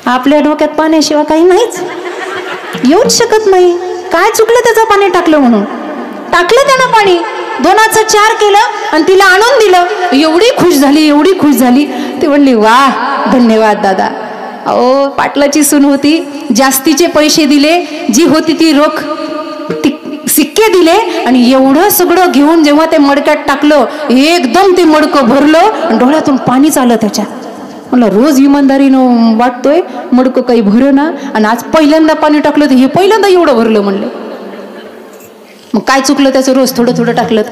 आपल्या डोक्यात पाण्याशिवाय काही नाहीच, येऊच शकत नाही. काय चुकलं त्याचं पाणी टाकलं म्हणून, टाकलं त्यानं पाणी, 2चं 4 केलं आणि तिला आणून दिलं. एवढी खुश झाली, एवढी खुश झाली. ती म्हणली, वाह धन्यवाद दादा. अहो पाटलाची सून होती, जास्तीचे पैसे दिले, जी होती ती रोख, ती सिक्के दिले आणि एवढं सगळं घेऊन जेव्हा ते मडक्यात टाकलं, एकदम ते मडकं भरलं आणि डोळ्यातून पाणीच आलं त्याच्या. म्हणलं रोज इमानदारीनं वाटतोय, मडकं काही भरं ना, आणि आज पहिल्यांदा पाणी टाकलं तर हे पहिल्यांदा एवढं भरलं. म्हणलं मग काय चुकलं त्याचं, रोज थोडं थोडं टाकलं,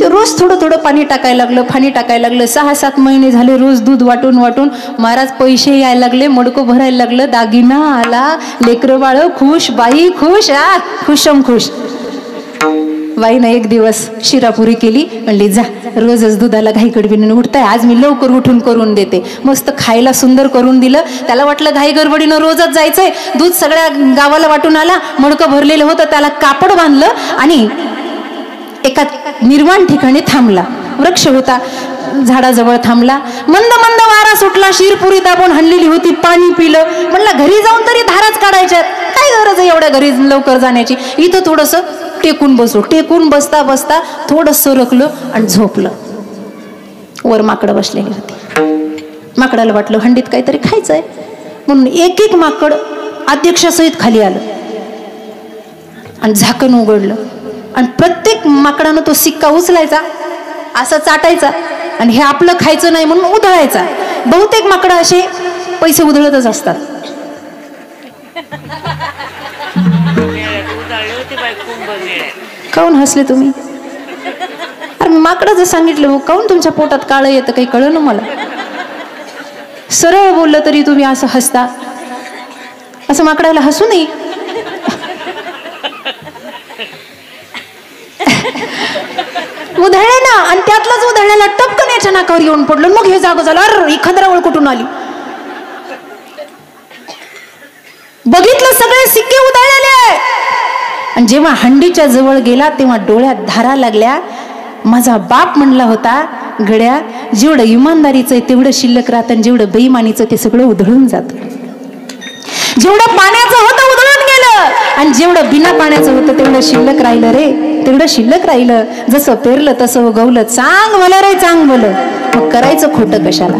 ते रोज थोडं थोडं पाणी टाकायला लागलं, पाणी टाकायला लागलं. 6-7 महिने झाले रोज दूध वाटून वाटून महाराज पैसे यायला लागले, मडकं भरायला लागलं, दागिना आला, लेकरं बाळ खुश, बाई खुश, खुशम खुश. बाईनं एक दिवस शिरापुरी केली, म्हणली जा रोजच दुधाला घाई गडबडीने उठताय, आज मी लवकर उठून करून देते. मस्त खायला सुंदर करून दिलं. त्याला वाटलं घाई गडबडीनं रोजच जायचंय, दूध सगळ्या गावाला वाटून आला, मडकं भरलेलं होतं, त्याला कापड बांधलं आणि एका निर्वाण ठिकाणी थांबला. वृक्ष होता, झाडाजवळ थांबला. मंद मंद वारा सुटला, शिरपुरी दाबून हल्लेली होती, पाणी पिलं. म्हणलं घरी जाऊन तरी धाराच काढायच्यात, काय गरज आहे एवढ्या घरी लवकर जाण्याची, इथं थोडंसं टेकून बसू. टेकून बसता बसता थोडं सरकलं आणि झोपलं. वर माकडं बसलेली होती. माकडाला वाटलं हंडीत काहीतरी खायचंय म्हणून एक एक माकड अध्यक्षासहित खाली आलं आणि झाकण उघडलं आणि प्रत्येक माकडानं तो सिक्का उचलायचा, असं चाटायचा आणि हे आपलं खायचं नाही म्हणून उधळायचा. बहुतेक माकडं असे पैसे उधळतच असतात. काऊन हसले तुम्ही? अरे माकडं जर सांगितलं, काऊन तुमच्या पोटात काळं येतं, काही कळलं ना मला. सरळ बोललं तरी तुम्ही असं हसता, असं माकडाला हसू नये. उधळले ना आणि त्यातलंच उधळण्याला टपकन याच्या नाकावर येऊन पडलं. मग हे जागं झालं, अरे ही खंदरावळ कुठून आली. बघितलं सगळे सिक्के उधळलेले. आणि जेव्हा हंडीच्या जवळ गेला तेव्हा डोळ्यात धारा लागल्या. माझा बाप म्हणला होता, गड्या जेवढं इमानदारीचं आहे तेवढं शिल्लक राहतं आणि जेवढं बेईमानीचं ते सगळं उधळून जातं. जेवढं पाण्याचं होतं उधळून गेलं आणि जेवढं बिना पाण्याचं होतं तेवढं शिल्लक राहिलं रे, तेवढं शिल्लक राहिलं. जसं पेरलं तसं उगवलं. चांग भलं रे चांग भलं. मग करायचं खोटं कशाला.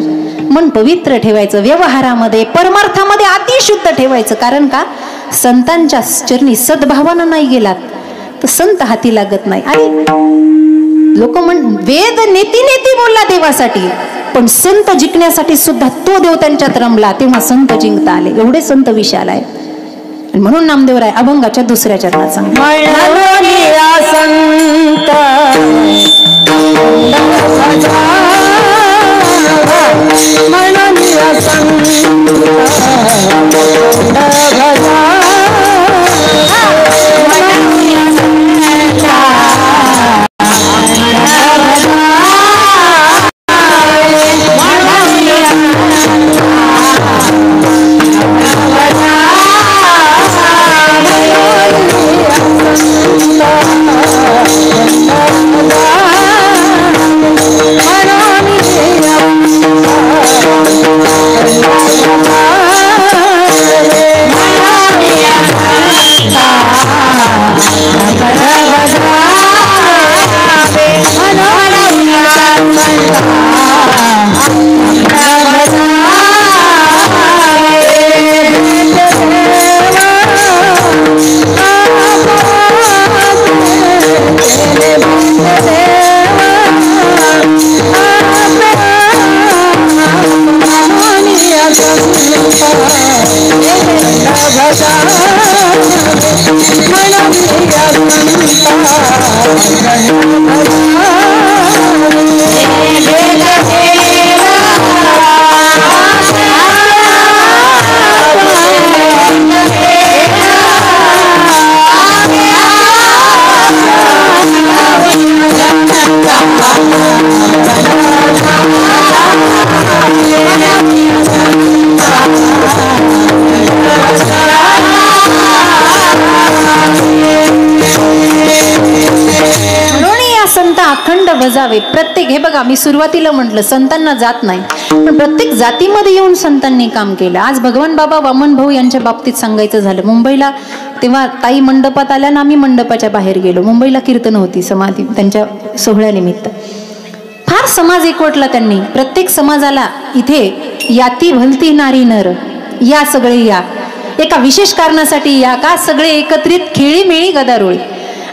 मन पवित्र ठेवायचं, व्यवहारामध्ये परमार्थामध्ये अतिशुद्ध ठेवायचं. कारण का, संतांच्या चरणी सद्भावानं नाही गेलात तर संत हाती लागत नाही. आणि लोक वेद नेती नेती बोलला देवासाठी, पण संत जिंकण्यासाठी सुद्धा तो देव त्यांच्यात रमला, तेव्हा संत जिंकता आले. एवढे संत विशाल आहे. आणि म्हणून नामदेवराय अभंगाच्या 2ऱ्या चरणात सांगतात, अखंड बजावे. प्रत्येक, हे बघा मी सुरुवातीला म्हटलं संतांना जात नाही, पण प्रत्येक जातीमध्ये येऊन संतांनी काम केलं. आज भगवान बाबा वामन भाऊ यांच्या बाबतीत सांगायचं झालं, मुंबईला तेव्हा ताई मंडपात आल्या ना, आम्ही मंडपाच्या बाहेर गेलो. मुंबईला कीर्तन होती समाधी त्यांच्या सोहळ्यानिमित्त. फार समाज एकवटला त्यांनी. प्रत्येक समाजाला इथे याती भलती नारी नर या, सगळे या, एका विशेष कारणासाठी या का, सगळे एकत्रित खेळीमेळी गदारोळी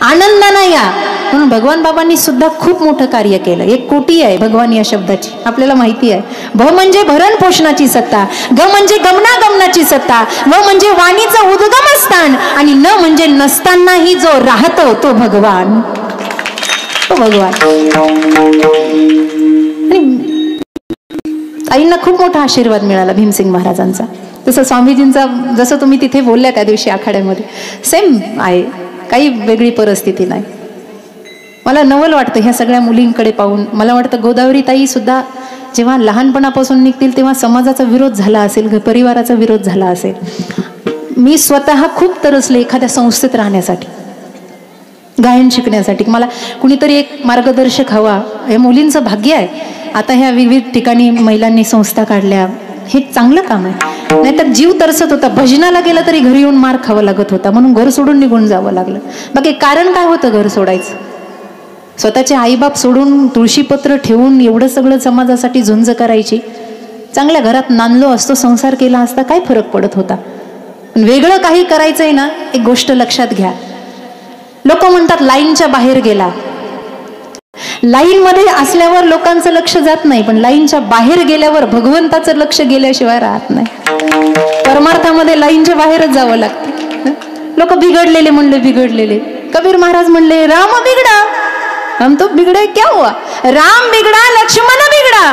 आनंदानं या. म्हणून भगवान बाबांनी सुद्धा खूप मोठं कार्य केलं. एक कोटी आहे भगवान या शब्दाची, आपल्याला माहिती आहे. भ म्हणजे भरण पोषणाची सत्ता, ग म्हणजे गमनागमनाची सत्ता, व म्हणजे वाणीचं उद्गमस्थान, आणि न म्हणजे नसतानाही जो राहतो तो भगवान, तो भगवान. आईंना खूप मोठा आशीर्वाद मिळाला भीमसिंग महाराजांचा. तसं स्वामीजींचा, जसं तुम्ही तिथे बोलल्या त्या दिवशी आखाड्यामध्ये, सेम आहे, काही वेगळी परिस्थिती नाही. मला नवल वाटतं ह्या सगळ्या मुलींकडे पाहून. मला वाटतं गोदावरी ताई सुद्धा जेव्हा लहानपणापासून निघतील तेव्हा समाजाचा विरोध झाला असेल, परिवाराचा विरोध झाला असेल. मी स्वतः खूप तरसले एखाद्या संस्थेत राहण्यासाठी, गायन शिकण्यासाठी. मला कुणीतरी एक मार्गदर्शक हवा. हे मुलींचं भाग्य आहे. आता ह्या विविध ठिकाणी महिलांनी संस्था काढल्या, हे चांगलं काम आहे. नाहीतर जीव तरसत होता. भजनाला गेलं तरी घरी येऊन मार खावा लागत होता, म्हणून घर सोडून निघून जावं लागलं. बाकी कारण काय होतं घर सोडायचं? स्वतःचे आईबाप सोडून, तुळशीपत्र ठेवून एवढं सगळं समाजासाठी झुंज करायची. चांगल्या घरात नांदलो असतो, संसार केला असता, काय फरक पडत होता? पण वेगळं काही करायचंय ना, एक गोष्ट लक्षात घ्या. लोक म्हणतात लाईनच्या बाहेर गेला. लाईन मध्ये असल्यावर लोकांचं लक्ष जात नाही, पण लाईनच्या बाहेर गेल्यावर भगवंताचं लक्ष गेल्याशिवाय राहत नाही. परमार्थामध्ये लाईनच्या बाहेरच जावं लागतं. लोक बिघडलेले म्हणले, बिघडलेले. कबीर महाराज म्हणले राम बिगडा, हम तो बिगड़े क्या हुआ, राम बिगड़ा लक्ष्मण बिगड़ा,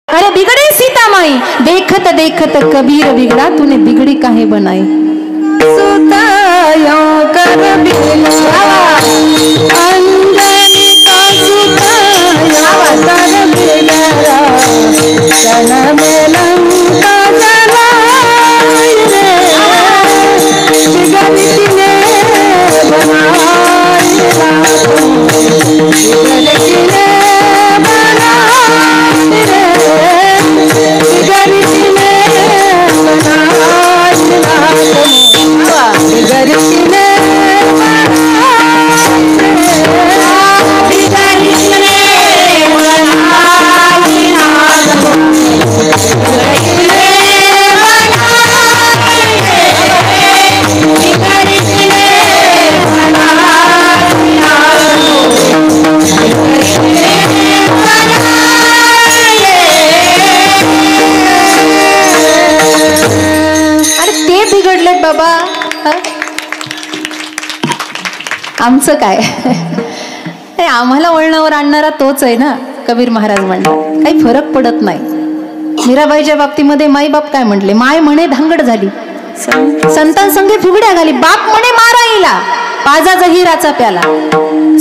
अरे बिगड़े सीता माई, देखत देखत कबीर बिगड़ा, तूने बिगड़ी काहे बनाई. सुतायों कर बिगड़ा अंजनी का सुतायों कर बिगड़ा, जन में लंका जलाई रे, बिगड़ती ने बनाई राम, बिगड़ती ने बनाई रे, बिगड़ती ने बनाई राम, बिगड़ती ने बाबा. आमचं काय? आम्हाला वळणावर आणणारा तोच आहे ना. कबीर महाराज म्हणले काही फरक पडत नाही. मीराबाईच्या बाबतीमध्ये माई बाप काय म्हटले, माय म्हणे धांगड झाली, संतांसंगे फुगड्या घाली, बाप म्हणे माराईला, पाजाचा हिराचा प्याला.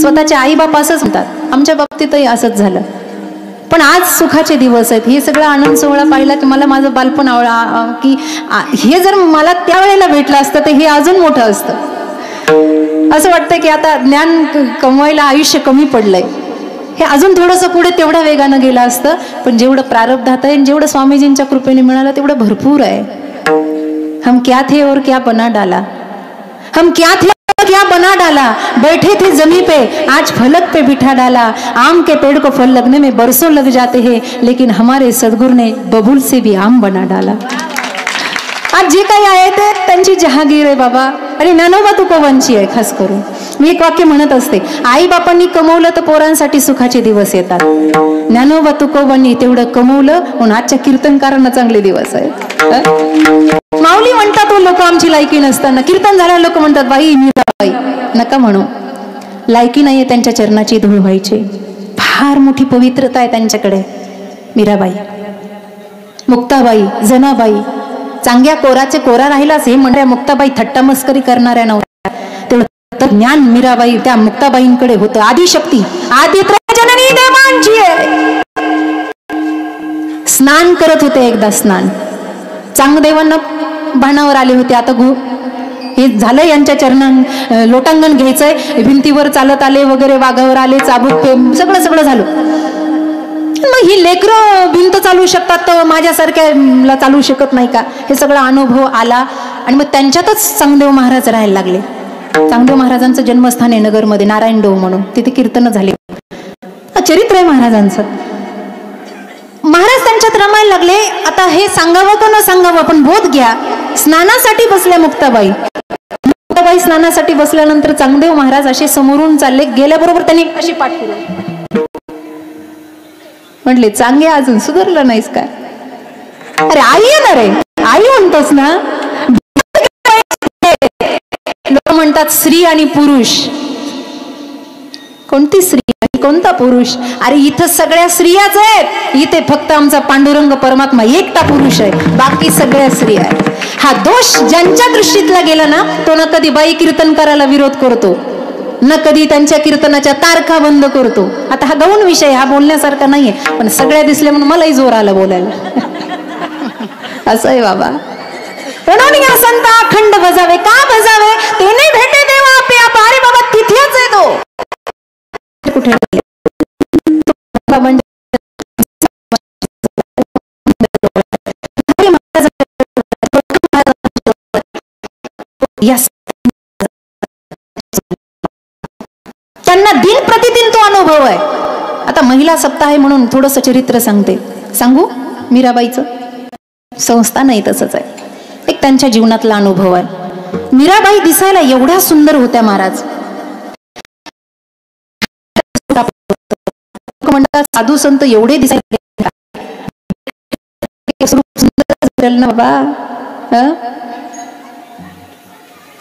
स्वतःचे आई बाप असंच म्हणतात. आमच्या बाबतीतही असंच झालं. पण आज सुखाचे दिवस आहेत. हे सगळं आनंद सोहळा पाहिला तर मला माझं बालपण की हे जर मला त्यावेळेला भेटलं असतं तर हे अजून मोठं असतं. असं वाटतं की आता ज्ञान कमवायला आयुष्य कमी पडलंय. हे अजून थोडंसं पुढे तेवढ्या वेगानं गेलं असतं. पण जेवढं प्रारब्धात आहे, जेवढं स्वामीजींच्या कृपेने मिळालं तेवढं भरपूर आहे. हम क्या थे और क्या बना डाला, हम क्या थे क्या बना डाला, बैठे थे जमी पे आज फलक पे बिठा डाला, आम के पेड़ को फल लगने में बरसों लग जाते हैं, लेकिन हमारे सदगुरु ने बबूल से भी आम बना डाला. आज जे काही आहे ते त्यांची जहागीर आहे बाबा. आणि ज्ञानोबा तुकोबांची आहे खास करून. मी एक वाक्य म्हणत असते, आई बापांनी कमवलं तर पोरांसाठी सुखाचे दिवस येतात. ज्ञानोबा तुकोबांनी तेवढं कमवलं म्हणून आजच्या कीर्तनकारांना चांगले दिवस आहेत. माऊली म्हणतात तो लोक आमची लायकी नसताना, कीर्तन झाल्यावर लोक म्हणतात बाई मीराबाई. नका म्हणू, लायकी नाहीये त्यांच्या चरणाची धूळ व्हायची. फार मोठी पवित्रता आहे त्यांच्याकडे. मीराबाई, मुक्ताबाई, जनाबाई, चांगल्या कोराचे कोरा राहिलाच हे म्हणणाऱ्या मुक्ताबाई थट्टा मस्करी करणाऱ्या नव्हत्या. तेवढं ज्ञान मीराबाई त्या मुक्ताबाईंकडे होतं. आदिशक्ती, आदित्रजननी देवांची आहे. स्नान करत होते एकदा. स्नान चांगदेवांना भानावर आले होते. आता हे झालं यांच्या चरणां लोटांगण घ्यायचंय, भिंतीवर चालत आले वगैरे, वाघावर आले, चाबूक सगळं झालं. मग ही लेकरं भिंत चालवू शकतात तर माझ्यासारख्याला चालवू शकत नाही का? हे सगळा अनुभव आला आणि मग त्यांच्यातच चांगदेव महाराज राहायला लागले. चांगदेव महाराजांचं जन्मस्थान आहे नगरमध्ये, नारायणडोह म्हणून, तिथे कीर्तन झाले. चरित्र आहे महाराजांचं. महाराज त्यांच्यात रमायला लागले. आता हे सांगावं का न सांगावं, पण बोध घ्या. स्नानासाठी बसल्या मुक्ताबाई स्नानासाठी बसल्यानंतर चांगदेव महाराज असे समोरून चालले. गेल्याबरोबर त्यांनी अशी पाठ फिरवली. म्हटले, चांगे अजून सुधारलं नाहीस का? अरे आई येणार आहे, आई म्हणतोस ना. लोक म्हणतात स्त्री आणि पुरुष. कोणती स्त्री आणि कोणता पुरुष? अरे इथं सगळ्या स्त्रियाच आहेत. इथे फक्त आमचा पांडुरंग परमात्मा एकटा पुरुष आहे, बाकी सगळ्या स्त्रिया आहेत. हा दोष ज्यांच्या दृष्टीतला गेला ना, तो न कधी बाई कीर्तन करायला विरोध करतो, न कधी त्यांच्या कीर्तनाच्या तारखा बंद करतो. आता हा गौण विषय, हा बोलण्यासारखा नाहीये, पण सगळ्या दिसले म्हणून मलाही जोर आला बोलायला. असं आहे बाबा. रणवणीय संत अखंड भजावे, का भजावे? ते नाही भेटे देवा आपे आपा. अरे बाबा तिथेच आहे तो. कुठे म्हणजे त्यांना दिन प्रतिदिन तो अनुभव आहे. आता महिला सप्ताह आहे म्हणून थोडंसं चरित्र सांगते. सांगू? मीराबाईचं संस्थान नाही तसंच आहे, एक त्यांच्या जीवनातला अनुभव आहे. मीराबाई दिसायला एवढ्या सुंदर होत्या महाराज. म्हणतात साधू संत एवढे दिसायला बाबा.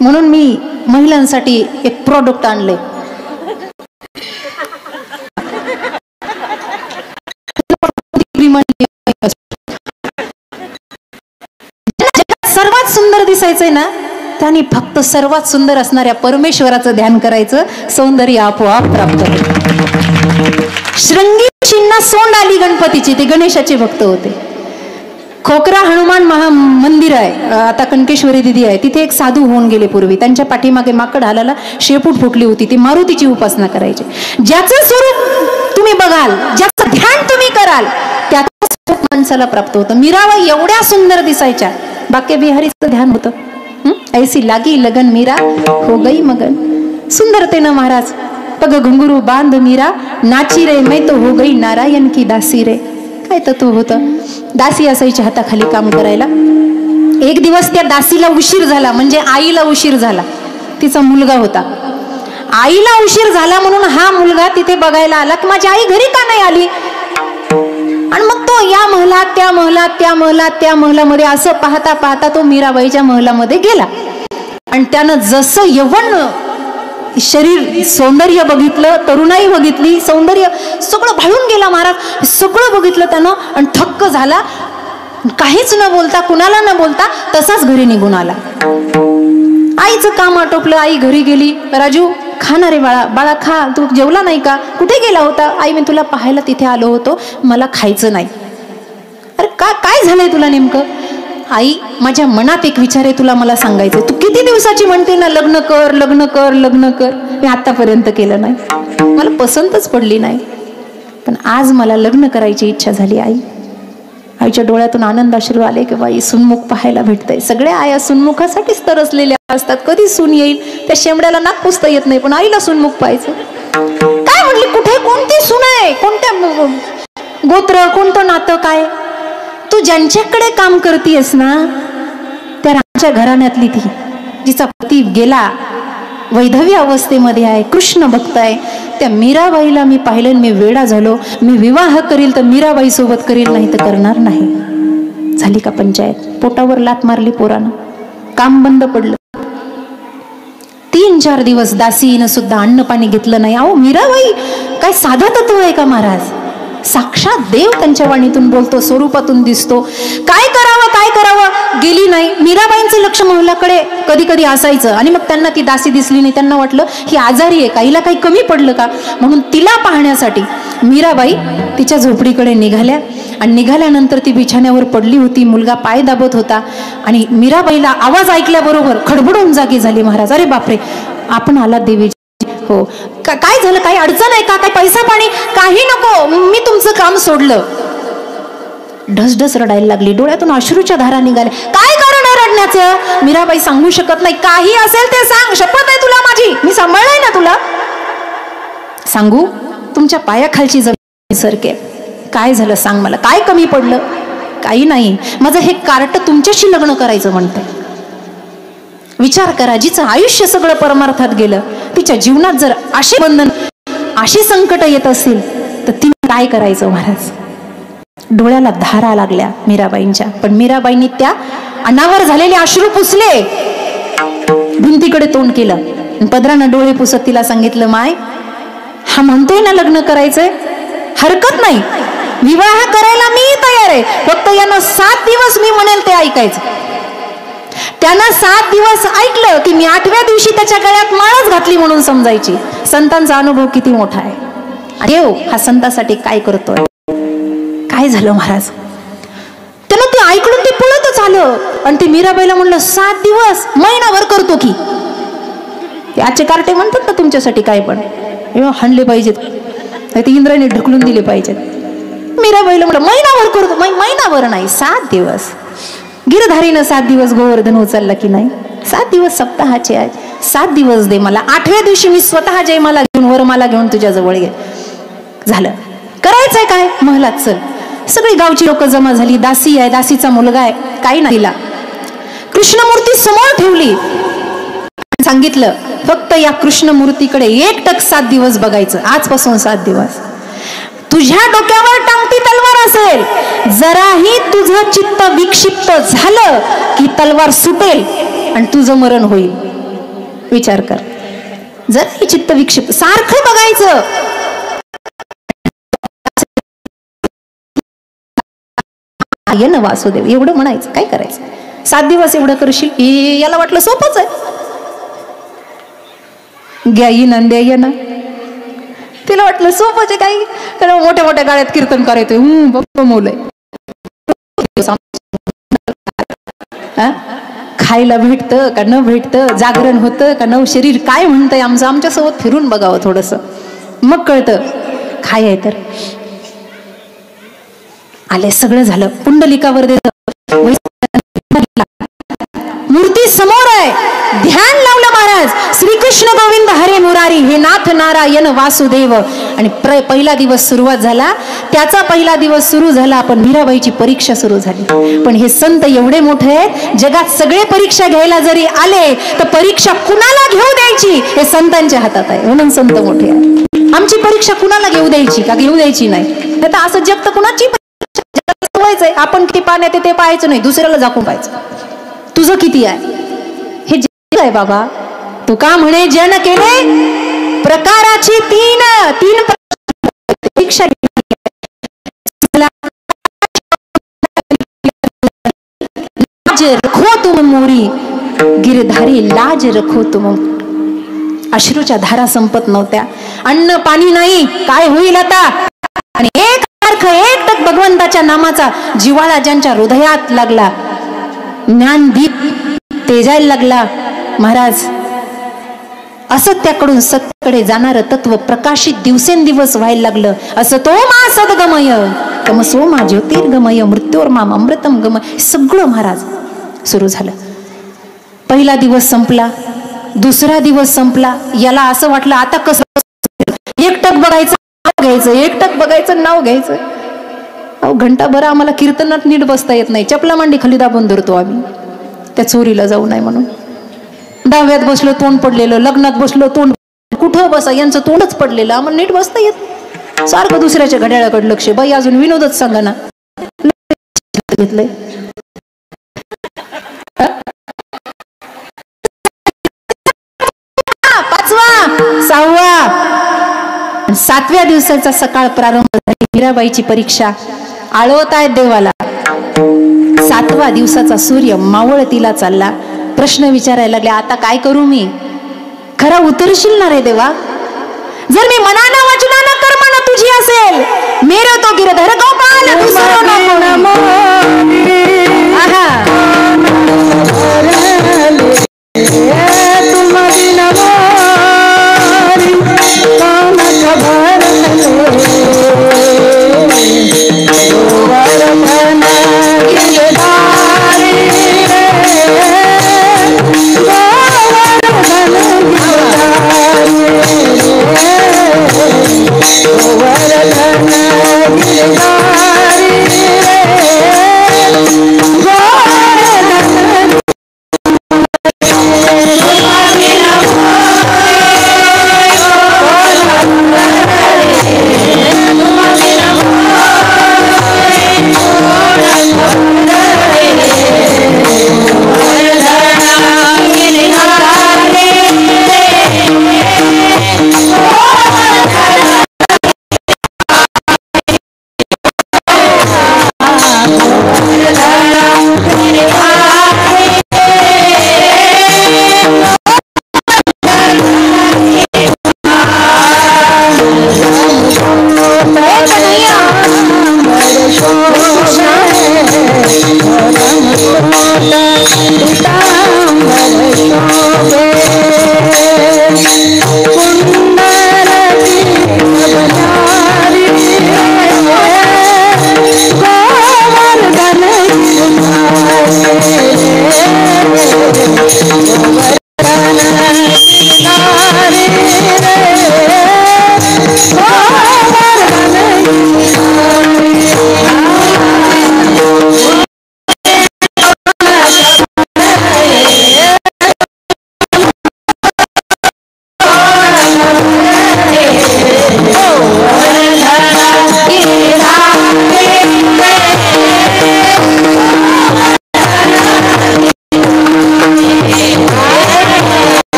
म्हणून मी महिलांसाठी एक प्रोडक्ट आणले. सर्वात सुंदर दिसायचंय ना, त्यांनी फक्त सर्वात सुंदर असणाऱ्या परमेश्वराचं ध्यान करायचं. सौंदर्य आपोआप प्राप्त होते. श्रृंगीशींना सोंड आली गणपतीची. ते गणेशाचे भक्त होते. खोकरा हनुमान मंदिर आहे, आता कणकेश्वरी दिदी आहे, तिथे एक साधू होऊन गेले पूर्वी. त्यांच्या पाठीमागे माकड हालाला शेपूट फुटली होती. ते मारुतीची उपासना करायचे. ज्याचं स्वरूप तुम्ही बघाल, ज्याचं ध्यान तुम्ही कराल, त्याचं स्वरूप माणसाला प्राप्त होतं. मीराबाई एवढ्या सुंदर दिसायच्या. बाके बिहारीचं ध्यान होतं. ऐसी लागी लगन मीरा हो गई मगन. सुंदरतेनं महाराज पग घुंगरू बांध मीरा नाची रे मैं तो हो गई नारायण की दासी रे. काय तत्व होतं. दासी असायच्या हाताखाली काम करायला. एक दिवस त्या दासीला उशीर झाला, म्हणजे आईला उशीर झाला. तिचा मुलगा होता. आईला उशीर झाला म्हणून हा मुलगा तिथे बघायला आला की माझी आई घरी का नाही आली. आणि मग तो या महलात त्या महलात त्या महलात त्या महलामध्ये असं पाहता पाहता तो मीराबाईच्या महलामध्ये गेला. आणि त्यानं जसं यवन शरीर सौंदर्य बघितलं, तरुणाई बघितली, सौंदर्य सगळं भाळून गेला महाराज. सगळं बघितलं त्यानं आणि थक्क झाला. काहीच न बोलता, कुणाला न बोलता तसाच घरी निघून आला. आईचं काम आटोपलं. आई घरी गेली. राजू खा ना रे बाळा, बाळा खा, तू जेवला नाही का? कुठे गेला होता? आई मी तुला पाहायला तिथे आलो होतो, मला खायचं नाही. अरे काय झालंय तुला नेमकं? आई माझ्या मनात एक विचार आहे, तुला मला सांगायचं. तू किती दिवसाची म्हणते ना लग्न कर लग्न कर लग्न कर. मी आतापर्यंत केलं नाही, मला पसंतच पडली नाही, पण आज मला लग्न करायची इच्छा झाली. आई आईच्या डोळ्यातून आनंदाश्रू आले की बाई सुनमुख पाहायला भेटतंय. सगळ्या आया सुनमुखासाठीच तरसलेल्या असतात. कधी सून येईल त्या शेंबड्याला नाक पुसता येत नाही, पण आईला सुनमुख पाहायचं. काय म्हणली? कुठे कोणती सून आहे? कोणत्या गोत्र, कोणतं नातं? काय तू ज्यांच्याकडे काम करतीयस ना, त्या रामाच्या घराण्यातली ती, जिचा पती गेला, वैधव्य अवस्थेमध्ये आहे, कृष्ण भक्त आहे, त्या मीराबाईला मी पाहिलं. मी वेडा झालो. मी विवाह करील तर मीराबाई सोबत करील, नाही तर करणार नाही. झाली का पंचायत? पोटावर लात मारली पोरानं. काम बंद पडलं. 3-4 दिवस दासीनं सुद्धा अन्न पाणी घेतलं नाही. अहो मीराबाई काय साधा तत्व आहे का महाराज? साक्षात देव त्यांच्या वाणीतून बोलतो, स्वरूपातून दिसतो. काय करावं गेली नाही. मीराबाईंचं लक्ष मोहलाकडे कधी कधी असायचं आणि मग त्यांना ती दासी दिसली नाही. त्यांना वाटलं ही आजारी आहे का, हिला काही कमी पडलं का, म्हणून तिला पाहण्यासाठी मीराबाई तिच्या झोपडीकडे निघाल्या. आणि निघाल्यानंतर ती बिछाण्यावर पडली होती. मुलगा पाय दाबत होता आणि मीराबाईला आवाज ऐकल्याबरोबर खडबडून जागी झाली. महाराज, अरे बापरे, आपण आलात देवीजी. हो, काय झालं, काही अडचण आहे का, काही पैसा पाणी? काही नको, मी तुमचं काम सोडलं. ढसढस रडायला लागली, डोळ्यातून अश्रूच्या धारा निघाल्या. काय कारण आहे रडण्याचं? मीराबाई सांगू शकत नाही. काही असेल ते सांग, शपथ आहे तुला माझी, मी सांभाळलंय ना तुला. सांगू? तुमच्या पायाखालची जमीन सरके. काय झालं सांग मला, काय कमी पडलं? काही नाही, माझं हे कार्ट तुमच्याशी लग्न करायचं म्हणते. विचार करा, जिचं आयुष्य सगळं परमार्थात गेलं, तिच्या जीवनात जर अशी बंधन, अशी संकट येत असेल तर तिने काय करायचं? महाराज, डोळ्याला धारा लागल्या मीराबाईंच्या. पण मीराबाईंनी त्या अनावर झालेले अश्रू पुसले, भिंतीकडे तोंड केलं, पदरानं डोळे पुसत तिला सांगितलं, माय, हा म्हणतोय ना लग्न करायचंय, हरकत नाही, विवाह करायला मी तयार आहे. फक्त यानं 7 दिवस मी म्हणेल ते ऐकायचं. त्यानं 7 दिवस ऐकलं की मी 8व्या दिवशी त्याच्या गळ्यात माळच घातली म्हणून समजायची. संतांचा अनुभव किती मोठा आहे. देव हा संतांसाठी काय करतोय. काय झालं महाराज, त्यानं ते ऐकलं, ते पळतच आलं आणि ते मीराबाईला म्हणलं, 7 दिवस, महिनाभर करतो की. ते आजचे कार्टे म्हणतात ना तुमच्यासाठी काय पण हाणले पाहिजेत, ते इंद्राने ढकलून दिले पाहिजेत. मीराबाईला म्हणलं, महिनाभर करतो. महिनाभर नाही, 7 दिवस. गिरधारीनं 7 दिवस गोवर्धन उचलला की नाही. 7 दिवस सप्ताहाचे आहेत, 7 दिवस दे मला. 8व्या दिवशी मी स्वतः जयमाला घेऊन, वरमाला घेऊन तुझ्या जवळ ये. झालं, करायचंय काय, महलात चल. सगळी गावची लोक जमा झाली. दासी आहे, दासीचा मुलगा आहे, काही नाही. तिला कृष्णमूर्ती समोर ठेवली, सांगितलं फक्त या कृष्णमूर्तीकडे एकटक 7 दिवस बघायचं. आजपासून 7 दिवस तुझ्या डोक्यावर टांगती तलवार असेल, जराही तुझं चित्त विक्षिप्त झालं की तलवार सुटेल आणि तुझं मरण होईल. विचार कर, जराही चित्त विक्षिप्त, सारखं बघायचं. ये ना वासुदेव, एवढं म्हणायचं. काय करायचं, 7 दिवस एवढं करशील. याला वाटलं सोपंच आहे, घ्या ये ना, द्या ये ना. तिला वाटलं सोपंच आहे, काही त्याला मोठ्या मोठ्या गाड्यात कीर्तन करायचं. खायला भेटतं का न भेटतं, जागरण होतं का नव शरीर काय म्हणतंय आमचं, आमच्यासोबत फिरून बघावं थोडस, मग कळतं काय आहे. तर आले, सगळं झालं. पुंडलिकावर मूर्ती समोर आहे, ध्यान लावलं महाराज. श्रीकृष्ण गोविंद हरे मुरारी, हे नाथ नारायण वासुदेव. आणि पहिला दिवस सुरुवात झाला, त्याचा पहिला दिवस सुरू झाला. पण मीराबाईची परीक्षा सुरू झाली. पण हे संत एवढे मोठे आहेत, जगात सगळे परीक्षा घ्यायला जरी आले तर परीक्षा कुणाला घेऊ द्यायची हे संतांच्या हातात आहे. म्हणून संत मोठे आहेत. आमची परीक्षा कुणाला घेऊ द्यायची का घेऊ द्यायची नाही. तर असं जग तर कुणाची परीक्षा, आपण किती पाण्यात ते पाहायचं नाही, दुसऱ्याला झाकून पाहायचं. तुझं किती आहे हे जग आहे बाबा. तू का म्हणे, जन केले प्रकाराची तीन परीक्षा. लाज रखो तुम मोरी, गिरधारी लाज रखो तुम. अश्रूच्या धारा संपत नव्हत्या. अन्न पाणी नाही, काय होईल आता. आणि एकटक भगवंताच्या नामाचा जिव्हाळा ज्यांच्या हृदयात लागला, ज्ञानदीप तेजायला लागला महाराज. असत्याकडून सत्याकडे जाणारं तत्व प्रकाशित दिवसेंदिवस व्हायला लागलं. असतो मा सद्गमय, तमसो मा ज्योतिर्गमय, मृत्योर माम अमृतम गमय. सगळं महाराज सुरू झालं. पहिला दिवस संपला, दुसरा दिवस संपला. याला असं वाटलं आता कसं एकटक बघायचं, नाव घ्यायचं, एकटक बघायचं, नाव घ्यायचं. अहो, घंटाभर आम्हाला कीर्तनात नीट बसता येत नाही, चपला मांडी खाली दाबून धरतो आम्ही, त्या चोरीला जाऊ नये म्हणून. दहाव्यात बसलो तोंड पडलेलं, लग्नात बसलो तोंड, कुठं बसा यांचं तोंडच पडलेलं, आम्हाला नीट बसता येत. सारखं दुसऱ्याच्या घड्याळाकडे लक्ष. बाई अजून विनोदच सांगा ना. घेतलंय 5वा 6वा 7व्या दिवसाचा सकाळ प्रारंभ झाली. मीराबाईची परीक्षा आळवतायत देवाला. 7व्या दिवसाचा सूर्य मावळतीला चालला. प्रश्न विचारायला लागले, आता काय करू मी? खरा उतरशील ना रे देवा? जर मी मनानं वचनानं कर्मानं तुझी असेल, मेरे तो गिरधर गोपाल दुसरं नको. आहा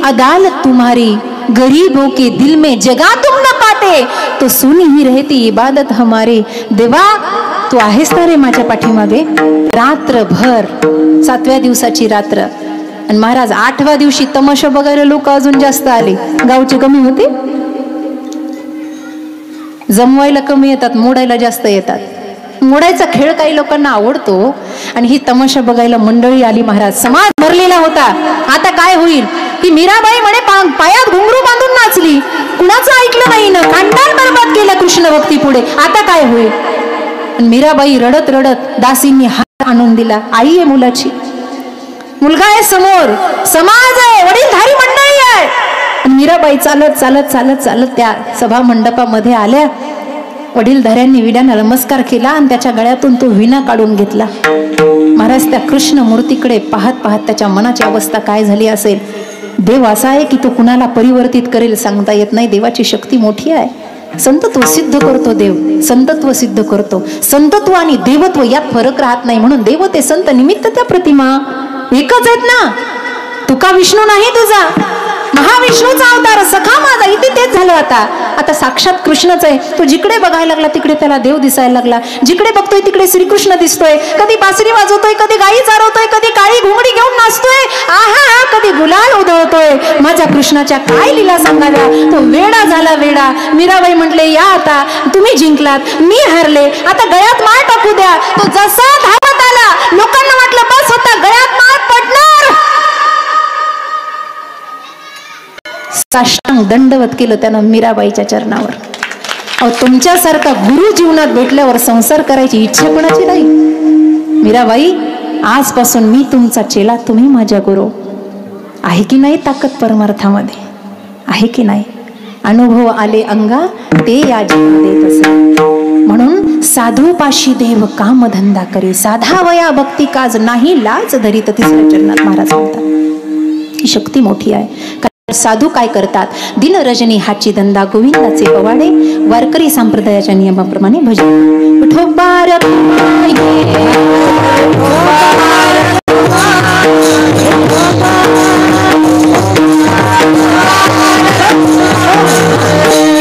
अदालत तुम्हारी, गरीबों के दिल में जगह तुम न पाते तो सुनी ही रहती इबादत हमारी. देवा तू आहेस ना रे माझ्या पाठीमागे. रात्रभर 7व्या दिवसाची रात्र आणि महाराज 8व्या दिवशी तमाशा बघायला लोक अजून जास्त आले. गावचे कमी होते, जमवायला कमी येतात, मोडायला जास्त येतात. मोडायचा खेळ काही लोकांना आवडतो आणि ही तमाशा बघायला मंडळी आली. महाराज समाज भरलेला होता. आता काय होईल? ही मीराबाई म्हणे पायात घुंगरू बांधून नाचली, कुणाचं ऐकलं नाही ना, खानदान बरबाद केलं कृष्ण भक्ती पुढे. आता काय होईल? मीराबाई रडत रडत दासींनी हात आणून दिला. आई आहे मुलाची, मुलगा आहे समोर, समाज आहे, वडीलधारी मंडळी आहे. मीराबाई चालत चालत चालत चालत त्या सभा मंडपामध्ये आल्या. वडीलधाऱ्यांनी विड्याला नमस्कार केला आणि त्याच्या गळ्यातून तो विणा काढून घेतला. महाराज त्या कृष्ण मूर्तीकडे पाहत पाहत त्याच्या मनाची अवस्था काय झाली असेल. देव असा आहे की तो कुणाला परिवर्तित करेल सांगता येत नाही. देवाची शक्ती मोठी आहे. संतत्व सिद्ध करतो देव, संतत्व सिद्ध करतो. संतत्व आणि देवत्व यात फरक राहत नाही. म्हणून देव ते संत निमित्त त्या प्रतिमा एकच आहेत ना. तुका विष्णू नाही तुझा, महाविष्णूचा अवतार सखा माझा, इथे तेच झालं. आता साक्षात कृष्णच आहे. तो जिकडे बघायला लागला तिकडे त्याला देव दिसायला लागला. जिकडे बघतोय तिकडे श्रीकृष्ण दिसतोय. कधी बासरी वाजवतोय, कधी गाई चारवतोय, कधी काळी घुंगडी घेऊन नाचतोय, आहा कधी गुलाल उधळतोय. माझ्या कृष्णाच्या काय लीला सांगाव्या. तो वेडा झाला वेडा. मीराबाई म्हटले या आता तुम्ही जिंकलात, मी हरले, आता गळ्यात माळ टाकू द्या. तो जसा धावत आला लोकांना वाटलं बस होता गळ्यात माळ पडणार. साष्टांग दंडवत केलं त्यानं मीराबाईच्या चरणावर. अहो तुमच्यासारखा गुरु जीवनात भेटल्यावर संसार करायची इच्छा कोणाची नाही. मीराबाई आजपासून मी तुमचा चेला, तुम्ही माझ्या गुरु. आहे की नाही ताकद परमार्थामध्ये? आहे की नाही? अनुभव आले अंगा ते या देत असे. म्हणून साधू पाशी देव काम धंदा करे, साधा वया भक्ती काज नाही लाज धरीत. तिसऱ्या चरणात महाराज म्हणतात ती शक्ती मोठी आहे. कारण साधू काय करतात, दिन रजनी हाची धंदा गोविंदाचे पवाडे, वारकरी संप्रदायाच्या नियमाप्रमाणे भजन. विठोबार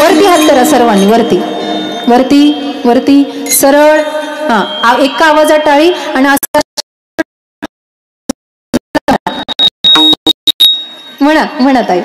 वरती हात करा सर्वांनी, वरती वरती वरती सरळ. हा, एका आवाजात टाळी आणि म्हणत आहे.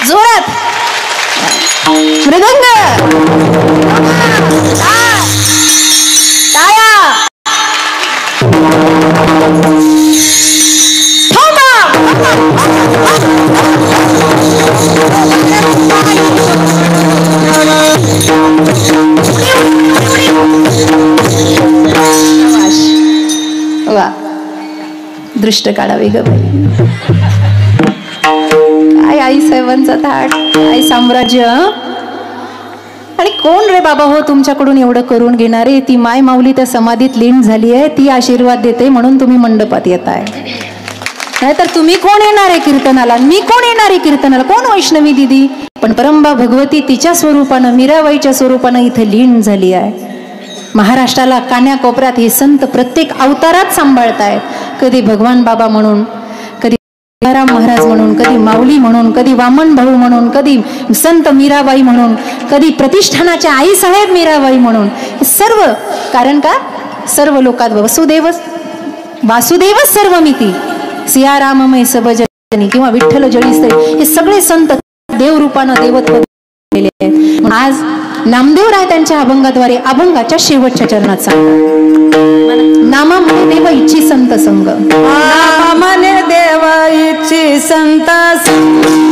जोरात मृदंग टाळ्या वा दृष्ट काढावे ग बाई. काय आई साहेबांचा थाट, आई साम्राज्य. आणि कोण रे बाबा हो तुमच्याकडून एवढं करून घेणारे? ती माय माऊली त्या समाधीत लीन झाली आहे, ती आशीर्वाद देते म्हणून तुम्ही मंडपात येताय. नाहीतर तुम्ही कोण येणार आहे कीर्तनाला? मी कोण येणार आहे कीर्तनाला? कोण वैष्णवी दिदी? पण परंबा भगवती तिच्या स्वरूपानं, मीराबाईच्या स्वरूपानं इथे लीन झाली आहे. महाराष्ट्राला कान्याकोपऱ्यात हे संत प्रत्येक अवतारात सांभाळतायत. कधी भगवान बाबा म्हणून, कधी राम महाराज म्हणून, कधी माऊली म्हणून, कधी वामन भाऊ म्हणून, कधी संत मीराबाई म्हणून, कधी प्रतिष्ठानाच्या आई साहेब मीराबाई म्हणून. सर्व कारण का? सर्व लोकात वासुदेवच सर्वमिती, सियाराममय सब जनी किंवा विठ्ठल जळीसे, हे सगळे संत देवरूपानं देवत्व केले आहेत. आज नामदेव राय त्यांच्या अभंगाद्वारे अभंगाच्या शेवटच्या चरणात सांगतात, नामा म्हणे देव इच्छी संत संग, नामा म्हणे देव इच्छी संत संग.